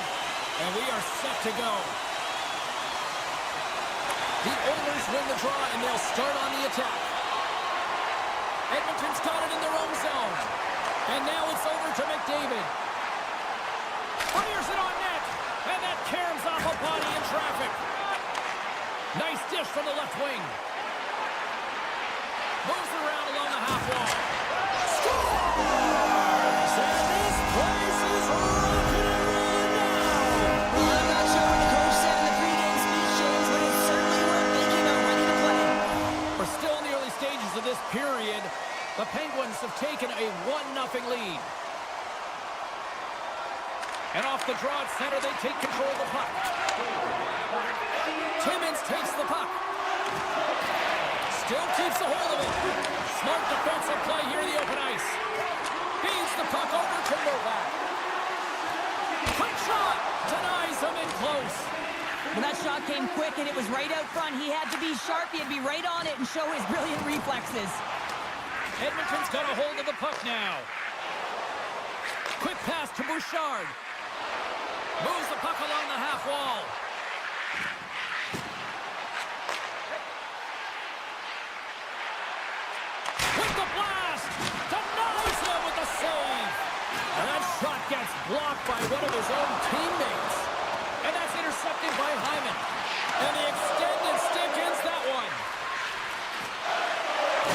and we are set to go. The Oilers win the draw, and they'll start on the attack. Edmonton's got it in their own zone. And now it's over to McDavid. Fires it on net, and that caroms off a body in traffic. Nice dish from the left wing. Moves around along the half wall. Scores! And this place is rocking and rolling now. Well, I'm not sure what the coach said in the pregame speech, James, but it's certainly worth thinking about ready to play. We're still in the early stages of this period. The Penguins have taken a 1-0 lead. And off the draw at center, they take control of the puck. Timmins takes the puck. Still keeps a hold of it. Smart defensive play here in the open ice. Feeds the puck over to Novak. Quick shot. Denies him in close. Well, that shot came quick, and it was right out front. He had to be sharp. He had to be right on it and show his brilliant reflexes. Edmonton's got a hold of the puck now. Quick pass to Bouchard. Moves the puck along the half wall. With the blast! Denies him with the save! And that shot gets blocked by one of his own teammates. And that's intercepted by Hyman. And the extended stick ends that one.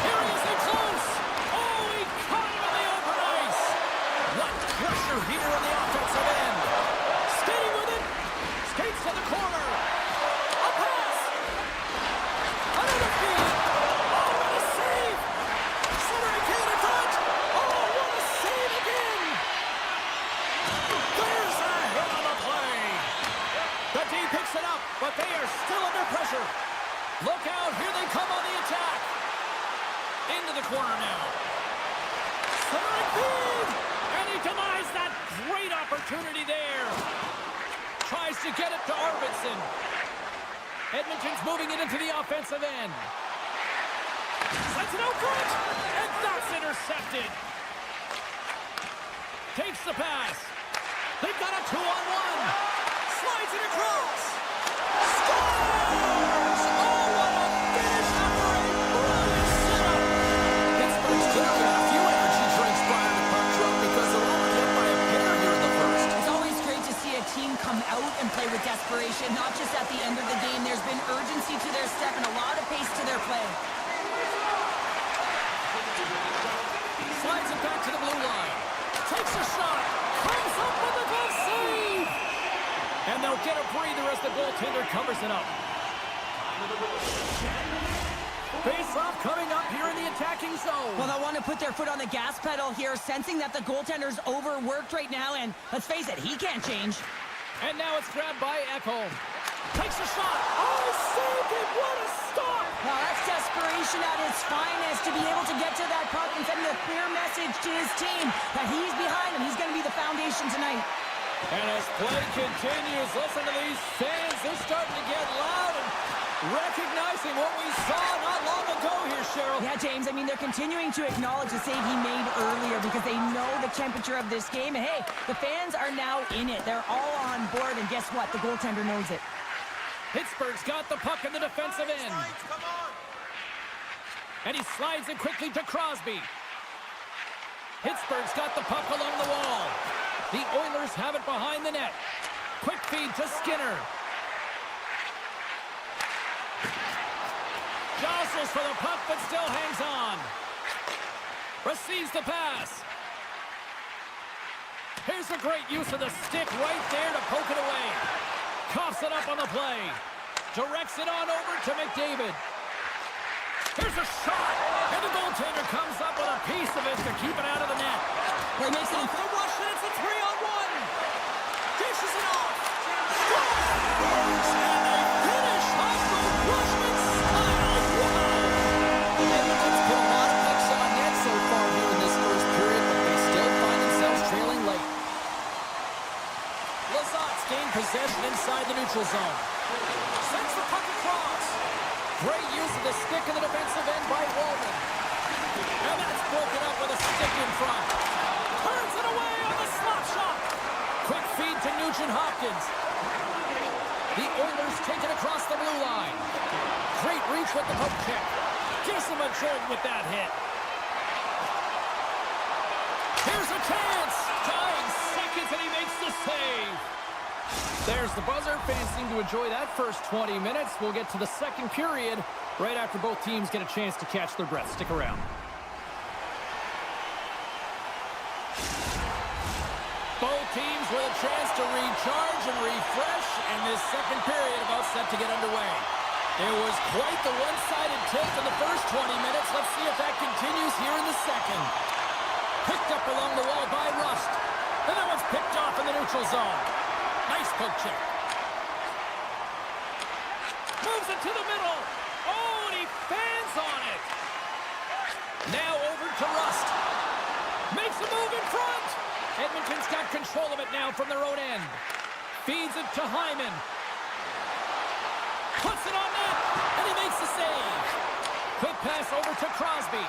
Here he is in close! Oh, he caught him in the open ice! What pressure here on the offensive end! Skating with it! Skates to the corner! A pass! Another feed! Oh, what a save! Centering Kane in front! Oh, what a save again! There's a hit on the play! The D picks it up, but they are still under pressure. Look out, here they come on the attack! Into the corner now. Centering feed! And he denies that great opportunity there. Tries to get it to Arvidsson. Edmonton's moving it into the offensive end. Sends it out front, and that's intercepted. Takes the pass. They've got a 2-on-1. Slides it across. Scores! Oh, what a finish after a brilliant setup. Pittsburgh's clearly got a few energy drinks prior to puck drop because they're already up by a pair here in the first. It's always great to see a team come out and play with desperation, not just at the end of the game. There's been urgency to their step and a lot of pace to their play. Slides it back to the blue line. Takes a shot. Comes up with a glove save. And they'll get a breather as the goaltender covers it up. Face-off coming up here in the attacking zone. Well, they want to put their foot on the gas pedal here, sensing that the goaltender's overworked right now, and let's face it, he can't change. And now it's grabbed by Ekholm. Takes a shot. Oh, saved it. What a stop. Well, that's desperation at its finest to be able to get to that puck and send a clear message to his team that he's behind him. He's going to be the foundation tonight. And as play continues, listen to these fans. They're starting to get loud and recognizing what we saw not long ago here, Cheryl. Yeah, James, I mean, they're continuing to acknowledge the save he made earlier because they know the temperature of this game. And hey, the fans are now in it. They're all on board, and guess what? The goaltender knows it. Pittsburgh's got the puck in the defensive end. Come on. And he slides it quickly to Crosby. Pittsburgh's got the puck along the wall. The Oilers have it behind the net. Quick feed to Skinner. Jostles for the puck, but still hangs on. Receives the pass. Here's a great use of the stick right there to poke it away. Coughs it up on the play. Directs it on over to McDavid. Here's a shot. And the goaltender comes up with a piece of it to keep it out of the net. Well, he makes it. For Washington, it's a 3-on-1. Dishes it off. Scores! And they finish off the Washington style. Wow! Edmonton's put a lot of pucks on net so far here in this first period, but they still find themselves trailing late. Lazat's gained possession inside the neutral zone. Sends the puck across. Great use of the stick in the defensive end by Walden. And that's broken up with a stick in front. Turns it away on the slot to Nugent-Hopkins. The Oilers take it across the blue line. Great reach with the poke check. Gives him a jolt with that hit. Here's a chance. Dying seconds, and he makes the save. There's the buzzer. Fans seem to enjoy that first 20 minutes. We'll get to the second period right after both teams get a chance to catch their breath. Stick around. Both teams with a chance to recharge and refresh, and this second period about set to get underway. It was quite the one-sided tilt in the first 20 minutes. Let's see if that continues here in the second. Picked up along the wall by Rust. And that one's picked off in the neutral zone. Nice poke check. Moves it to the middle. Oh, and he fans on it. Now over to Rust. Makes a move in front. Edmonton's got control of it now from their own end. Feeds it to Hyman. Puts it on net, and he makes the save. Quick pass over to Crosby.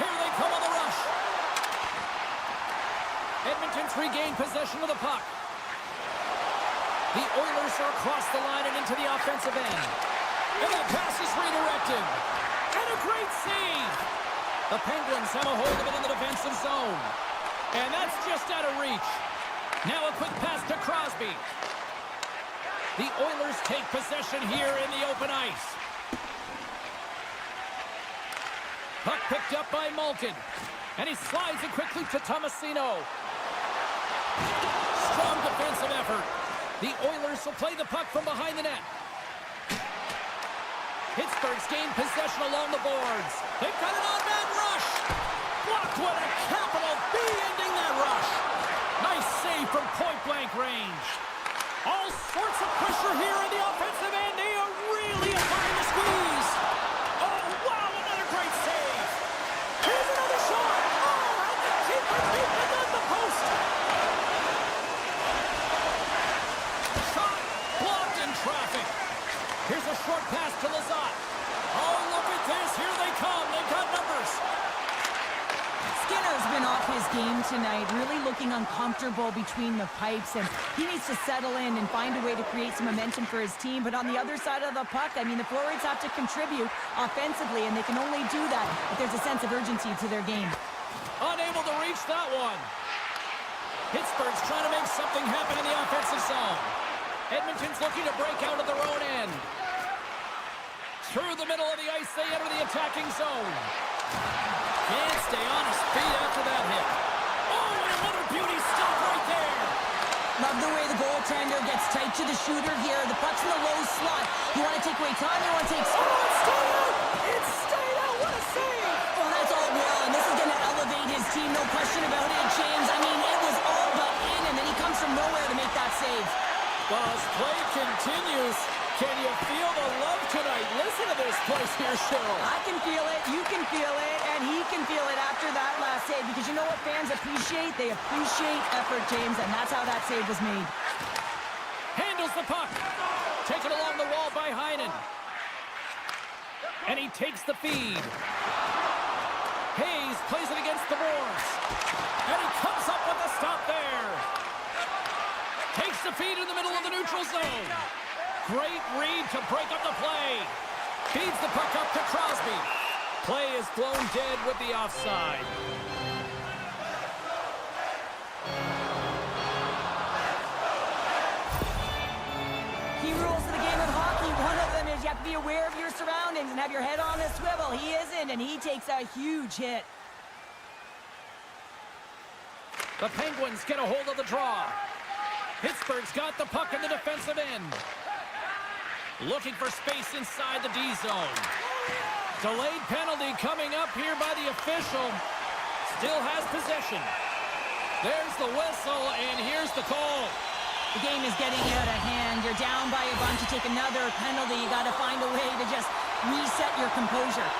Here they come on the rush. Edmonton's regained possession of the puck. The Oilers are across the line and into the offensive end. And that pass is redirected. And a great save. The Penguins have a hold of it in the defensive zone. And that's just out of reach. Now a quick pass to Crosby. The Oilers take possession here in the open ice. Puck picked up by Malkin. And he slides it quickly to Tomasino. Strong defensive effort. The Oilers will play the puck from behind the net. Pittsburgh's gained possession along the boards. They've got an on-man rush. Blocked with a capital B, ending that rush. Nice save from point-blank range. All sorts of pressure here in the offensive end. They are really applying the squeeze. Oh, wow, another great save. Here's another shot. Oh, and the keeper beat it on the post. Shot blocked in traffic. Here's a short pass to Lizotte. Oh, look at this. Here they come. They've got numbers. Skinner's been off his game tonight, really looking uncomfortable between the pipes, and he needs to settle in and find a way to create some momentum for his team. But on the other side of the puck, I mean, the forwards have to contribute offensively, and they can only do that if there's a sense of urgency to their game. Unable to reach that one. Pittsburgh's trying to make something happen in the offensive zone. Edmonton's looking to break out of their own end. Through the middle of the ice, they enter the attacking zone. Can't stay on his feet after that hit. Oh, and another beauty stop right there. Love the way the goaltender gets tight to the shooter here. The puck's in the low slot. You want to take away time, you want to take... Oh, it's stayed out! It's stayed out! What a save! Oh, that's all well, and this is going to elevate his team, no question about it, James. I mean, it was all but in, and then he comes from nowhere to make that save. Well, as play continues, can you feel the love tonight? Listen to this place here, Cheryl. I can feel it, you can feel it, and he can feel it after that last save, because you know what fans appreciate? They appreciate effort, James, and that's how that save was made. Handles the puck. Taken along the wall by Heinen. And he takes the feed. Hayes plays it against the boards. And he comes up with a stop there. Takes the feed in the middle of the neutral zone. Great read to break up the play. Feeds the puck up to Crosby. Play is blown dead with the offside. Key rules of the game of hockey. One of them is you have to be aware of your surroundings and have your head on a swivel. He isn't, and he takes a huge hit. The Penguins get a hold of the draw. Pittsburgh's got the puck in the defensive end. Looking for space inside the D zone. Delayed penalty coming up here by the official. Still has possession. There's the whistle, and here's the call. The game is getting out of hand. You're down by a bunch. You take another penalty. You got to find a way to just reset your composure.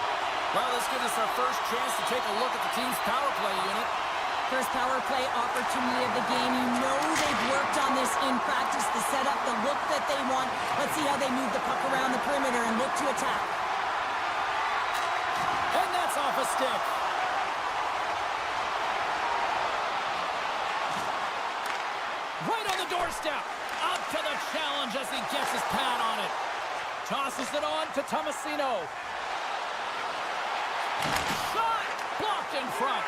Well, this gives us our first chance to take a look at the team's power play unit. First power play opportunity of the game. You know they've worked on this in practice, the setup, the look that they want. Let's see how they move the puck around the perimeter and look to attack. And that's off a stick. Right on the doorstep. Up to the challenge as he gets his pad on it. Tosses it on to Tomasino. Shot! Blocked in front.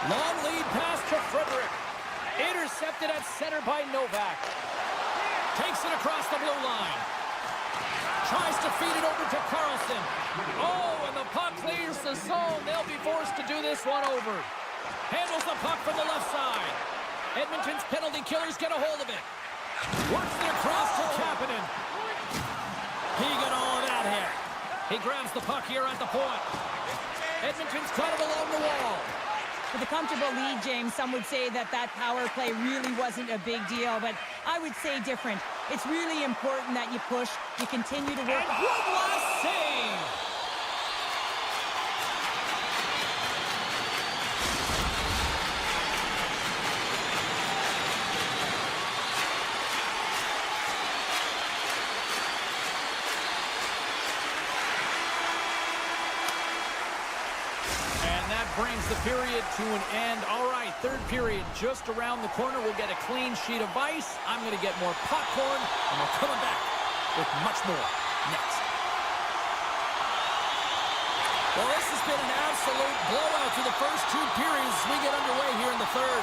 Long lead pass to Frederick. Intercepted at center by Novak. Takes it across the blue line. Tries to feed it over to Carlson. Oh, and the puck clears the zone. They'll be forced to do this one over. Handles the puck from the left side. Edmonton's penalty killers get a hold of it. Works it across to Kapanen. He got all of that hit. He grabs the puck here at the point. Edmonton's got it along the wall. With a comfortable lead, James, some would say that power play really wasn't a big deal, but I would say different. It's really important that you push, you continue to work. And one last save! Brings the period to an end. All right, third period just around the corner. We'll get a clean sheet of ice. I'm going to get more popcorn, and we're coming back with much more next. Well, this has been an absolute blowout to the first two periods as we get underway here in the third.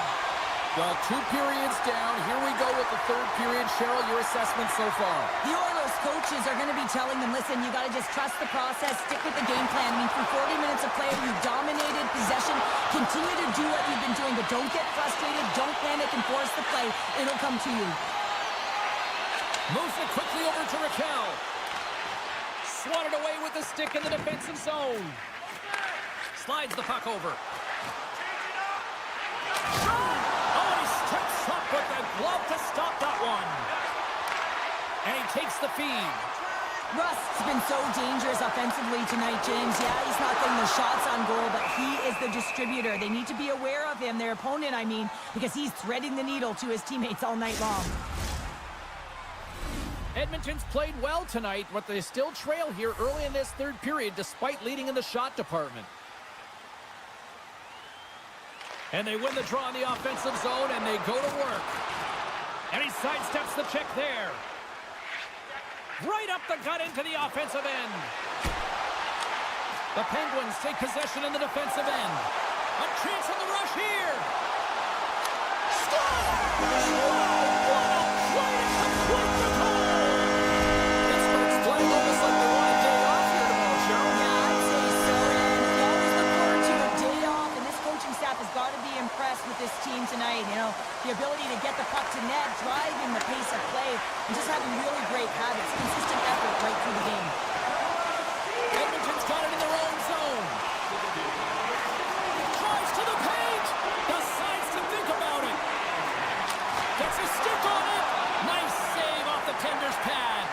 Well, 2 periods down. Here we go with the third period. Cheryl, your assessment so far? The Oilers coaches are going to be telling them, listen, you got to just trust the process, stick with the game plan. I mean, for 40 minutes of play, you dominated possession. Continue to do what you've been doing, but don't get frustrated. Don't panic and force the play. It'll come to you. Moves it quickly over to Raquel. Swatted away with the stick in the defensive zone. Slides the puck over. Steps up with the glove to stop that one. And he takes the feed. Rust's been so dangerous offensively tonight, James. Yeah, he's not getting the shots on goal, but he is the distributor. They need to be aware of him, their opponent, I mean, because he's threading the needle to his teammates all night long. Edmonton's played well tonight, but they still trail here early in this third period despite leading in the shot department. And they win the draw in the offensive zone, and they go to work. And he sidesteps the check there. Right up the gut into the offensive end. The Penguins take possession in the defensive end. A chance on the rush here. Score! What a play to complete the goal! Pittsburgh's playing almost like they want a day off here tomorrow, Cheryl. Yeah, I'd say so, and you always look forward to a day off, and this coaching staff has got to be impressed with this team tonight. You know, the ability to get the puck to net, driving the pace of play, and just having really great habits, consistent effort right through the game. Edmonton's got it in their own zone. Drives to the paint. Decides to think about it. Gets a stick on it. Nice save off the tender's pad.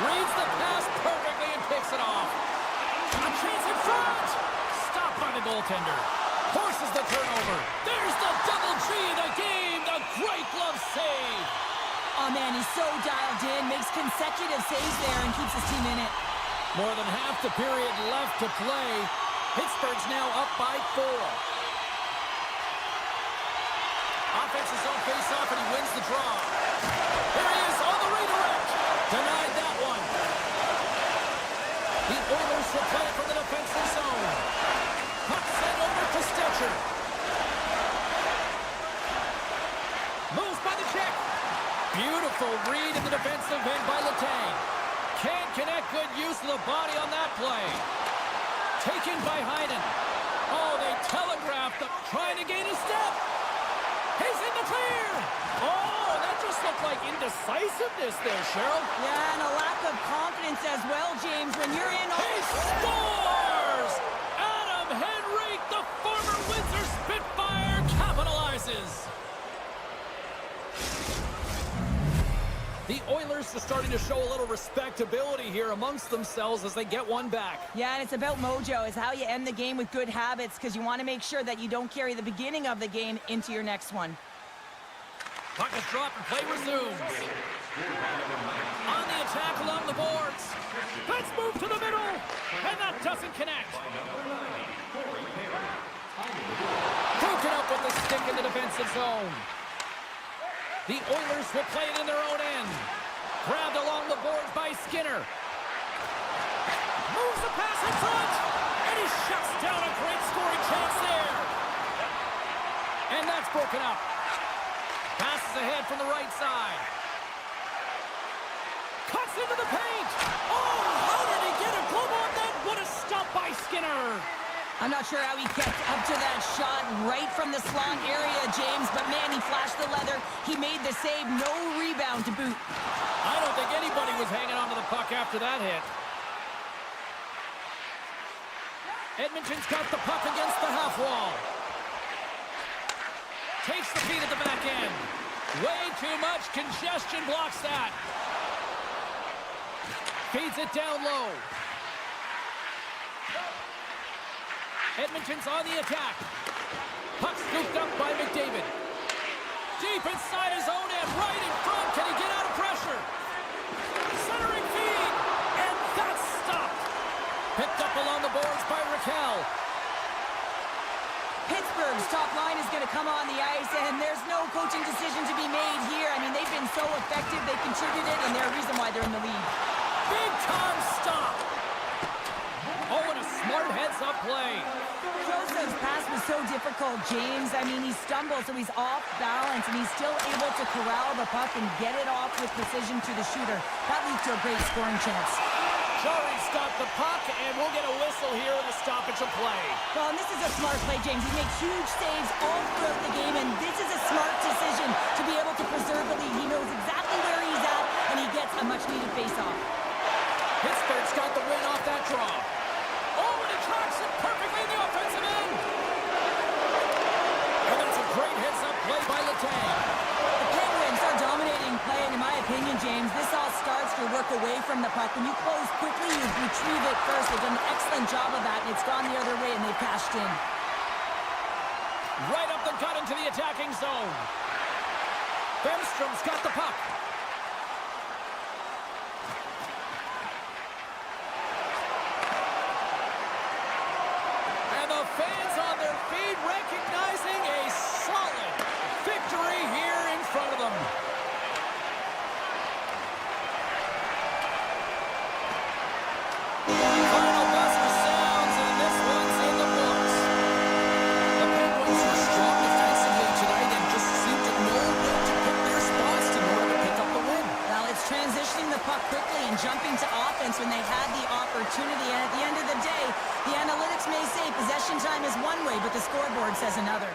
Reads the pass perfectly and picks it off. A chance in front. Stopped by the goaltender. Forces the turnover. There's the double G of the game. The great glove save. Oh, man, he's so dialed in, makes consecutive saves there and keeps his team in it. More than half the period left to play. Pittsburgh's now up by 4. Offense's on face-off, and he wins the draw. Here he is on the redirect. Denied that one. The Oilers will play it from the defensive zone. Puck sent over to Stetcher. Moves by the check. Beautiful read in the defensive end by Letang. Can't connect. Good use of the body on that play. Taken by Heinen. Oh, they telegraphed him, trying to gain a step. He's in the clear. Oh, that just looked like indecisiveness there, Cheryl. Yeah, and a lack of confidence as well, James. When you're in... He scores! Adam Henrique, the former Windsor Spitfire, capitalizes. The Oilers are starting to show a little respectability here amongst themselves as they get one back. Yeah, and it's about mojo. It's how you end the game with good habits, because you want to make sure that you don't carry the beginning of the game into your next one. Puck is dropped and play resumes. On the attack along the boards. Let's move to the middle. And that doesn't connect. Broken up with the stick in the defensive offensive zone. The Oilers will play it in their own end. Grabbed along the boards by Skinner. Moves the pass in front. And he shuts down a great scoring chance there. And that's broken up. Passes ahead from the right side. Cuts into the paint. Oh, how did he get a glove on that? What a stop by Skinner. I'm not sure how he kept up to that shot right from the slot area, James, but man, he flashed the leather. He made the save, no rebound to boot. I don't think anybody was hanging on to the puck after that hit. Edmonton's got the puck against the half wall. Takes the feed at the back end. Way too much congestion blocks that. Feeds it down low. Edmonton's on the attack. Puck scooped up by McDavid. Deep inside his own end, right in front. Can he get out of pressure? Centering feed, and that's stopped. Picked up along the boards by Raquel. Pittsburgh's top line is going to come on the ice, and there's no coaching decision to be made here. I mean, they've been so effective. They contributed, and they're a reason why they're in the lead. Big time stop. Oh, and a smart heads-up play. Joseph's pass was so difficult, James. I mean, he stumbles, so he's off balance, and he's still able to corral the puck and get it off with precision to the shooter. That leads to a great scoring chance. Jarry's got the puck, and we'll get a whistle here in the stoppage of play. Well, and this is a smart play, James. He makes huge saves all throughout the game, and this is a smart decision to be able to preserve the lead. He knows exactly where he's at, and he gets a much-needed face-off. Pittsburgh's got the win off that draw. Oh, and he tracks it perfectly in the offensive end. And that's a great heads-up play by Letang. The Penguins are dominating play, and in my opinion, James, this all starts to work away from the puck. When you close quickly, you retrieve it first. They've done an excellent job of that, and it's gone the other way, and they've cashed in. Right up the gut into the attacking zone. Bemstrom's got the puck. And the fans on their feet recognizing a solid victory here in front of them. Final buzzer sounds, and this one's in the books. The Penguins were strong defensively tonight and just seemed to know when to pick their spots in order to pick up the win. Well, it's transitioning the puck quickly and jumping to offense when they had the opportunity. And at the end of the day, the analytics may say possession time is one way, but the scoreboard says another.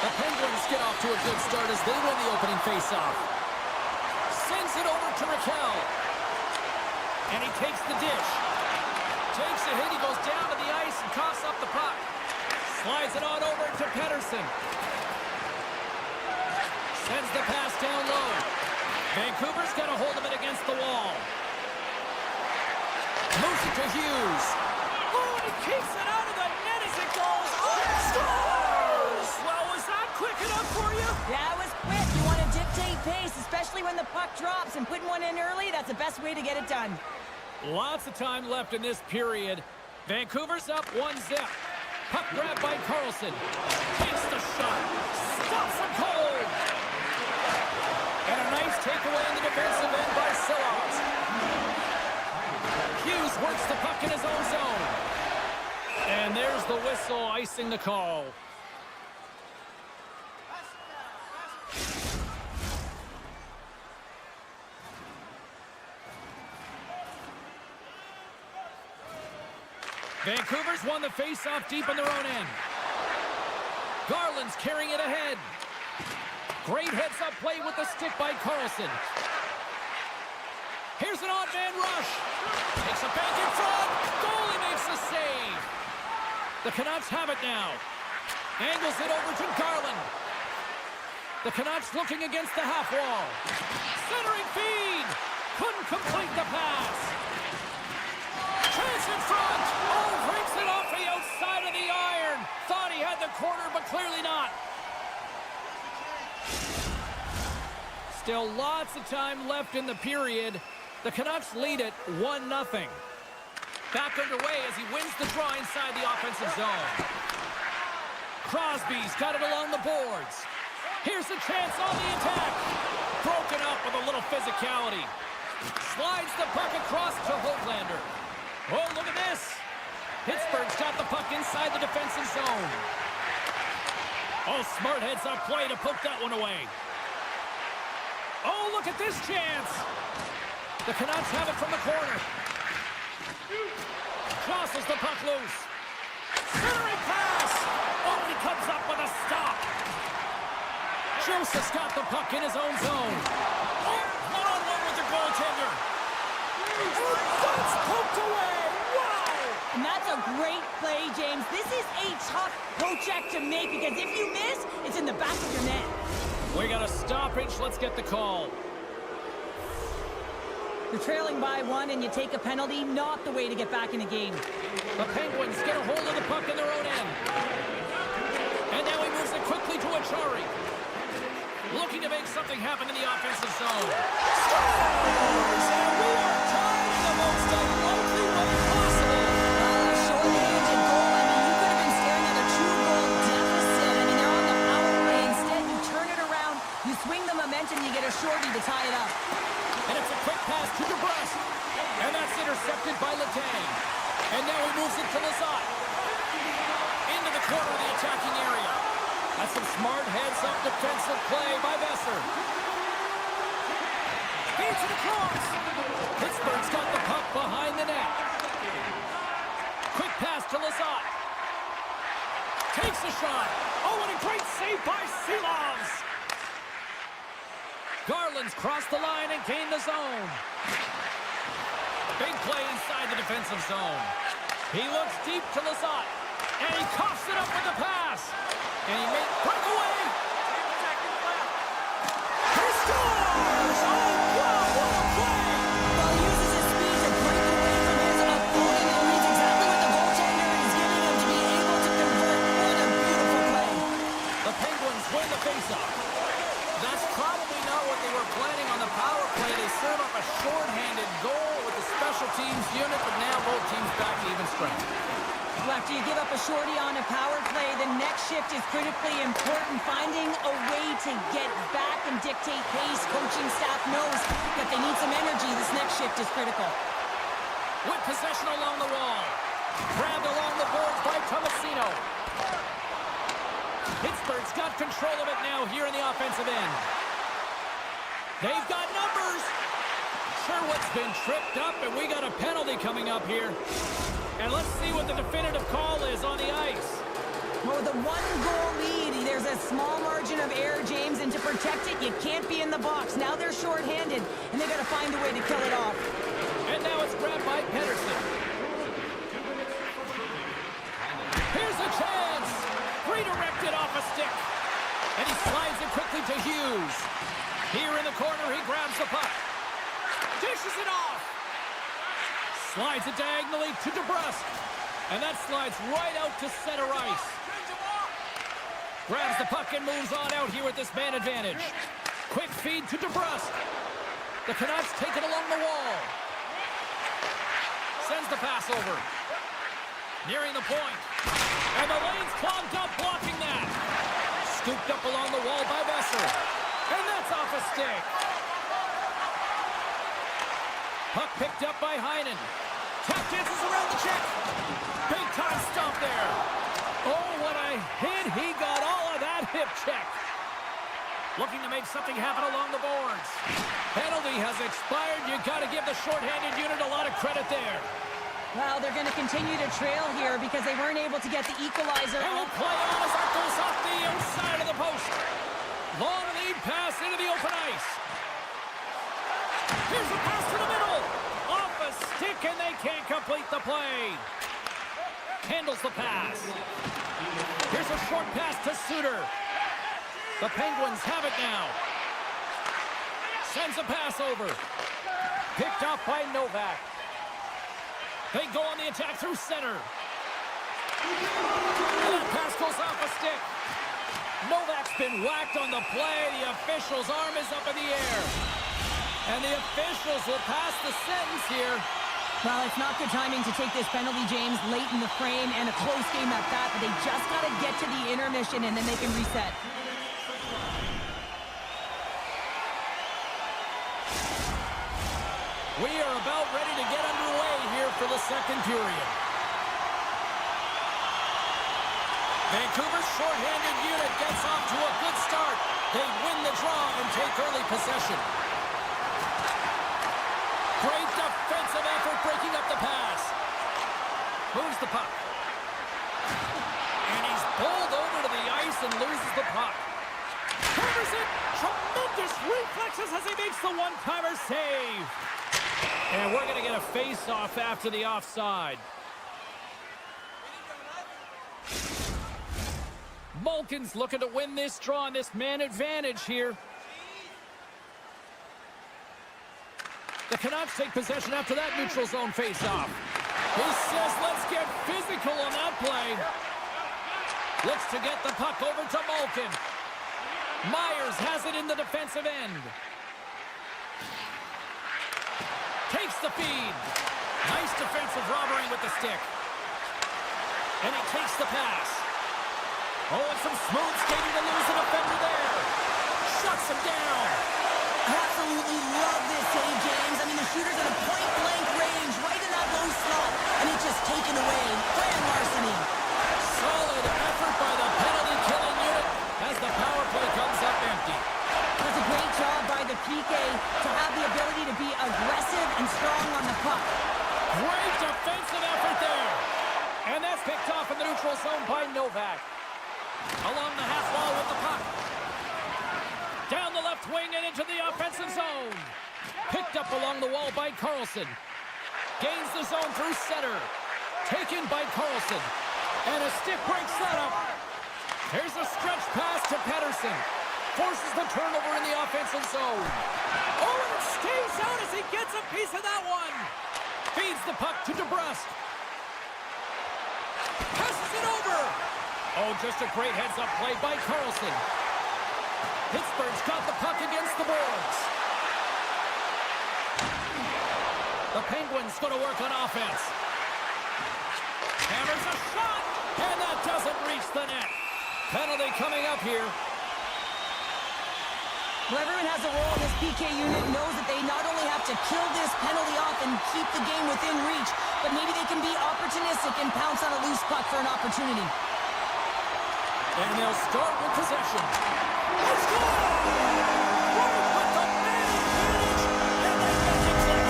The Penguins get off to a good start as they win the opening faceoff. Sends it over to Raquel. And he takes the dish. Takes a hit. He goes down to the ice and coughs up the puck. Slides it on over to Pettersson. Sends the pass down low. Vancouver's got a hold of it against the wall. Moves it to Hughes. Oh, and he keeps it out of the net as it goes. Oh, scores! Well, was that quick enough for you? Yeah, it was quick. You want to dictate pace, especially when the puck drops, and putting one in early, that's the best way to get it done. Lots of time left in this period. Vancouver's up 1-0. Puck grab by Carlson. Takes the shot. Stops him cold. And a nice takeaway in the defensive end by Silas. Hughes works the puck in his own zone. And there's the whistle icing the call. Vancouver's won the face-off deep in their own end. Garland's carrying it ahead. Great heads-up play with the stick by Carlson. Here's an odd man rush. Takes a bank in front. Goalie makes the save. The Canucks have it now. Angles it over to Garland. The Canucks looking against the half wall. Centering feed. Couldn't complete the pass. Chance in front. Oh, breaks it off the outside of the iron. Thought he had the corner, but clearly not. Still lots of time left in the period. The Canucks lead it 1-0. Back underway as he wins the draw inside the offensive zone. Crosby's got it along the boards. Here's a chance on the attack. Broken up with a little physicality. Slides the puck across to Hoglander. Oh, look at this. Pittsburgh's got the puck inside the defensive zone. Oh, smart heads-up play to poke that one away. Oh, look at this chance. The Canucks have it from the corner. Jostles the puck loose. Centering pass. Oh, he comes up with a stop. Joseph's got the puck in his own zone. Oh, one-on-one with the goaltender. Oh, that's poked away. Wow. And that's a great play, James. This is a tough poke-check to make because if you miss, it's in the back of your net. We got a stoppage. Let's get the call. You're trailing by 1 and you take a penalty, not the way to get back in the game. The Penguins get a hold of the puck in their own end. And now he moves it quickly to Achari. Looking to make something happen in the offensive zone. Scores! And we are tied in the most unlikely way possible. Short-handed goal. I mean, you could have been staring at a 2-goal deficit. I mean, they're on the power play. Instead, you turn it around, you swing the momentum, you get a shorty to tie it up. And it's a quick pass to DeBrusque. And that's intercepted by Letang. And now he moves it to Lazat. Into the corner of the attacking area. That's some smart heads-up defensive play by Besser. Feeds it across. Pittsburgh's got the puck behind the net. Quick pass to Lazat. Takes a shot. Oh, and a great save by Silas. Garland's crossed the line and gained the zone. Big play inside the defensive zone. He looks deep to Lazat. And he coughs it up with the pass. And he makes breakaway. He scores! Oh, wow, what a play! Well, he uses his speed to break away from his opponent and reads exactly what the goaltender is giving him to be able to convert. What a beautiful play. The Penguins win the faceoff. That's probably not what they were planning on the power play. They serve up a shorthanded goal with the special teams unit, but now both teams back to even strength. Well, after you give up a shorty on a power play, the next shift is critically important. Finding a way to get back and dictate pace. Coaching staff knows that they need some energy. This next shift is critical. With possession along the wall. Grabbed along the boards by Tomasino. Pittsburgh's got control of it now here in the offensive end. They've got numbers. Sherwood's been tripped up, and we got a penalty coming up here. And let's see what the definitive call is on the ice. Well, with a 1-goal lead, there's a small margin of error, James, and to protect it, you can't be in the box. Now they're shorthanded, and they got to find a way to kill it off. And now it's grabbed by Pedersen. Here's a chance. Redirected off a stick. And he slides it quickly to Hughes. Here in the corner, he grabs the puck. Dishes it off. Slides it diagonally to DeBrusk. And that slides right out to center ice. Grabs the puck and moves on out here with this man advantage. Quick feed to DeBrusk. The Canucks take it along the wall. Sends the pass over. Nearing the point. And the lane's clogged up, blocking that. Scooped up along the wall by Besser. And that's off a stick. Puck picked up by Heinen. Tap dances around the check. Big time stop there. Oh, what a hit. He got all of that hip check. Looking to make something happen along the boards. Penalty has expired. You got to give the shorthanded unit a lot of credit there. Well, they're going to continue to trail here because they weren't able to get the equalizer. And will play on as that goes off the outside of the post. Long lead pass into the open ice. Here's a pass to the middle. Off a stick, and they can't complete the play. Handles the pass. Here's a short pass to Suter. The Penguins have it now. Sends a pass over. Picked off by Novak. They go on the attack through center. And that pass goes off a stick. Novak's been whacked on the play. The official's arm is up in the air. And the officials will pass the sentence here. Well, it's not good timing to take this penalty, James, late in the frame, and a close game at that, but they just got to get to the intermission, and then they can reset. We are about ready to get underway here for the second period. Vancouver's shorthanded unit gets off to a good start. They win the draw and take early possession. Great defensive effort breaking up the pass. Moves the puck. And he's bowled over to the ice and loses the puck. Covers it. Tremendous reflexes as he makes the one-timer save. And we're going to get a face-off after the offside. Malkin's looking to win this draw on this man advantage here. The Canucks take possession after that neutral zone face-off. He says, let's get physical on that play. Looks to get the puck over to Malkin. Myers has it in the defensive end. Takes the feed. Nice defensive robbery with the stick. And he takes the pass. Oh, and some smooth skating to lose an defender there. Shuts him down. Absolutely love this save, James. I mean, the shooter's at a point-blank range, right in that low slot, and it's just taken away. Grand larceny. Solid effort by the penalty-killing unit as the power play comes up empty. That's a great job by the PK to have the ability to be aggressive and strong on the puck. Great defensive effort there. And that's picked off in the neutral zone by Novak. Along the half wall with the puck. Down the left wing and into the offensive zone. Picked up along the wall by Carlson. Gains the zone through center. Taken by Carlson. And a stick breaks that up. Here's a stretch pass to Pedersen. Forces the turnover in the offensive zone. Oh, and it stays out as he gets a piece of that one. Feeds the puck to DeBrusk. Passes it over. Oh, just a great heads-up play by Carlson. Pittsburgh's got the puck against the boards. The Penguins going to work on offense. Hammers a shot, and that doesn't reach the net. Penalty coming up here. Well, everyone has a role in this PK unit, knows that they not only have to kill this penalty off and keep the game within reach, but maybe they can be opportunistic and pounce on a loose puck for an opportunity. And they'll start with possession. Let's go! Right with the man advantage, and they make it click.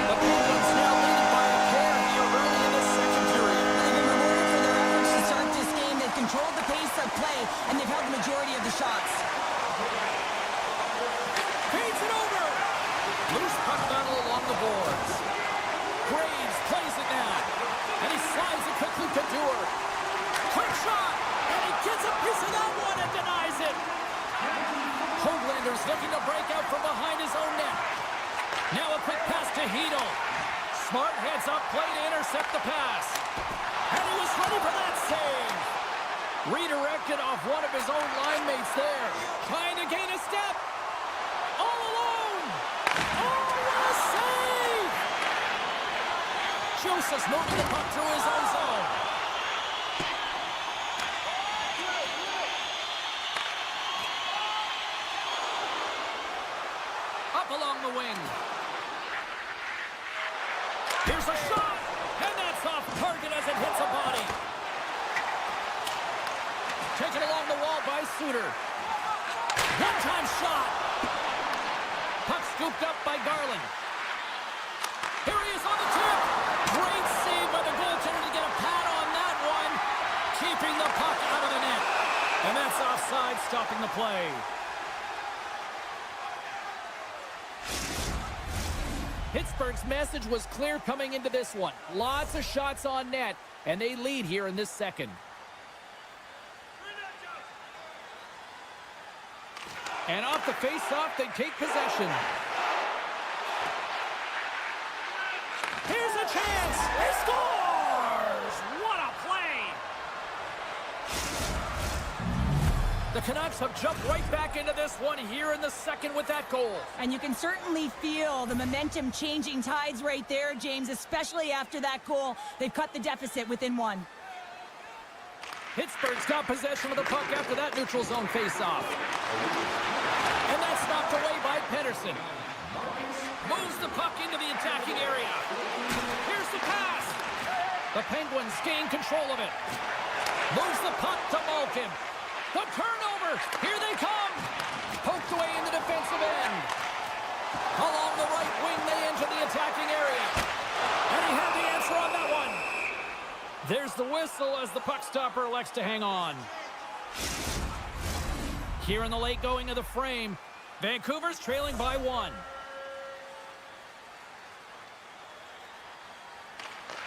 The Penguins now leading by a pair here early in the second period. They've been rewarded for their efforts to start this game. They've controlled the pace of of play, and they've held the majority of the shots. Feeds it over. Loose puck battle along the boards. Graves plays it now. And he slides it quickly to Dewar. Quick shot. And he gets a piece of that one and denies it. Hoaglander's looking to break out from behind his own net. Now a quick pass to Hedl. Smart heads up play to intercept the pass. And he was ready for that save. Redirected off one of his own line mates there. Trying to gain a step. All alone. Oh, what a save! Joseph's moving the puck through his own zone. Up along the wing. Here's a shot, and that's off target as it hits a body. Taken along the wall by Suter. One-time shot. Puck scooped up by Garland. Here he is on the tip. Great save by the goaltender to get a pad on that one. Keeping the puck out of the net. And that's offside, stopping the play. Pittsburgh's message was clear coming into this one. Lots of shots on net, and they lead here in this second. And off the face-off, they take possession. Here's a chance! He scores! What a play! The Canucks have jumped right back into this one here in the second with that goal. And you can certainly feel the momentum changing tides right there, James, especially after that goal. They've cut the deficit within one. Pittsburgh's got possession of the puck after that neutral zone face-off. And that's knocked away by Pettersson. Moves the puck into the attacking area. Here's the pass. The Penguins gain control of it. Moves the puck to Malkin. The turnover. Here they come. Poked away in the defensive end. Along the right wing, they enter the attacking area. And he had the answer on that one. There's the whistle as the puck stopper elects to hang on. Here in the late going of the frame, Vancouver's trailing by 1.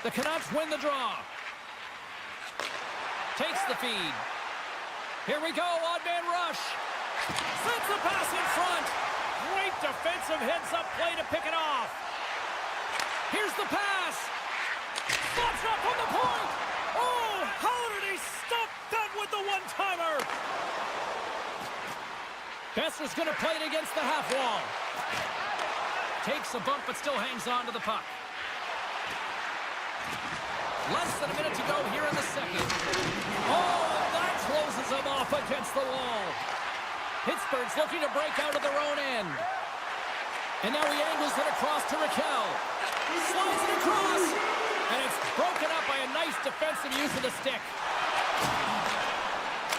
The Canucks win the draw. Takes the feed. Here we go, odd man rush. Sends the pass in front. Great defensive heads-up play to pick it off. Here's the pass. Slots up on the point. Oh, how did he stop that with the one-timer? Besser's going to play it against the half wall. Takes a bump, but still hangs on to the puck. Less than a minute to go here in the second. Oh, that closes him off against the wall. Pittsburgh's looking to break out of their own end. And now he angles it across to Raquel. Slides it across. And it's broken up by a nice defensive use of the stick.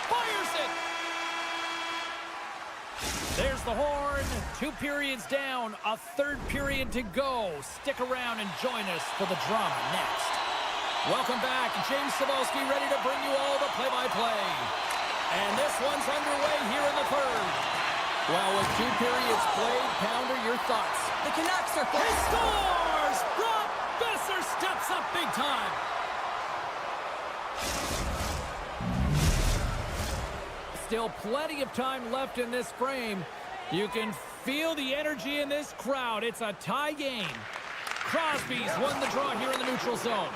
Fires it. There's the horn. 2 periods down. A third period to go. Stick around and join us for the drama next. Welcome back. James Cybulski ready to bring you all the play-by-play. And this one's underway here in the third. Well, with 2 periods played, Pounder, your thoughts? The Canucks are... He scores! Brock Besser steps up big time. Still plenty of time left in this frame. You can feel the energy in this crowd. It's a tie game. Crosby's won the draw here in the neutral zone.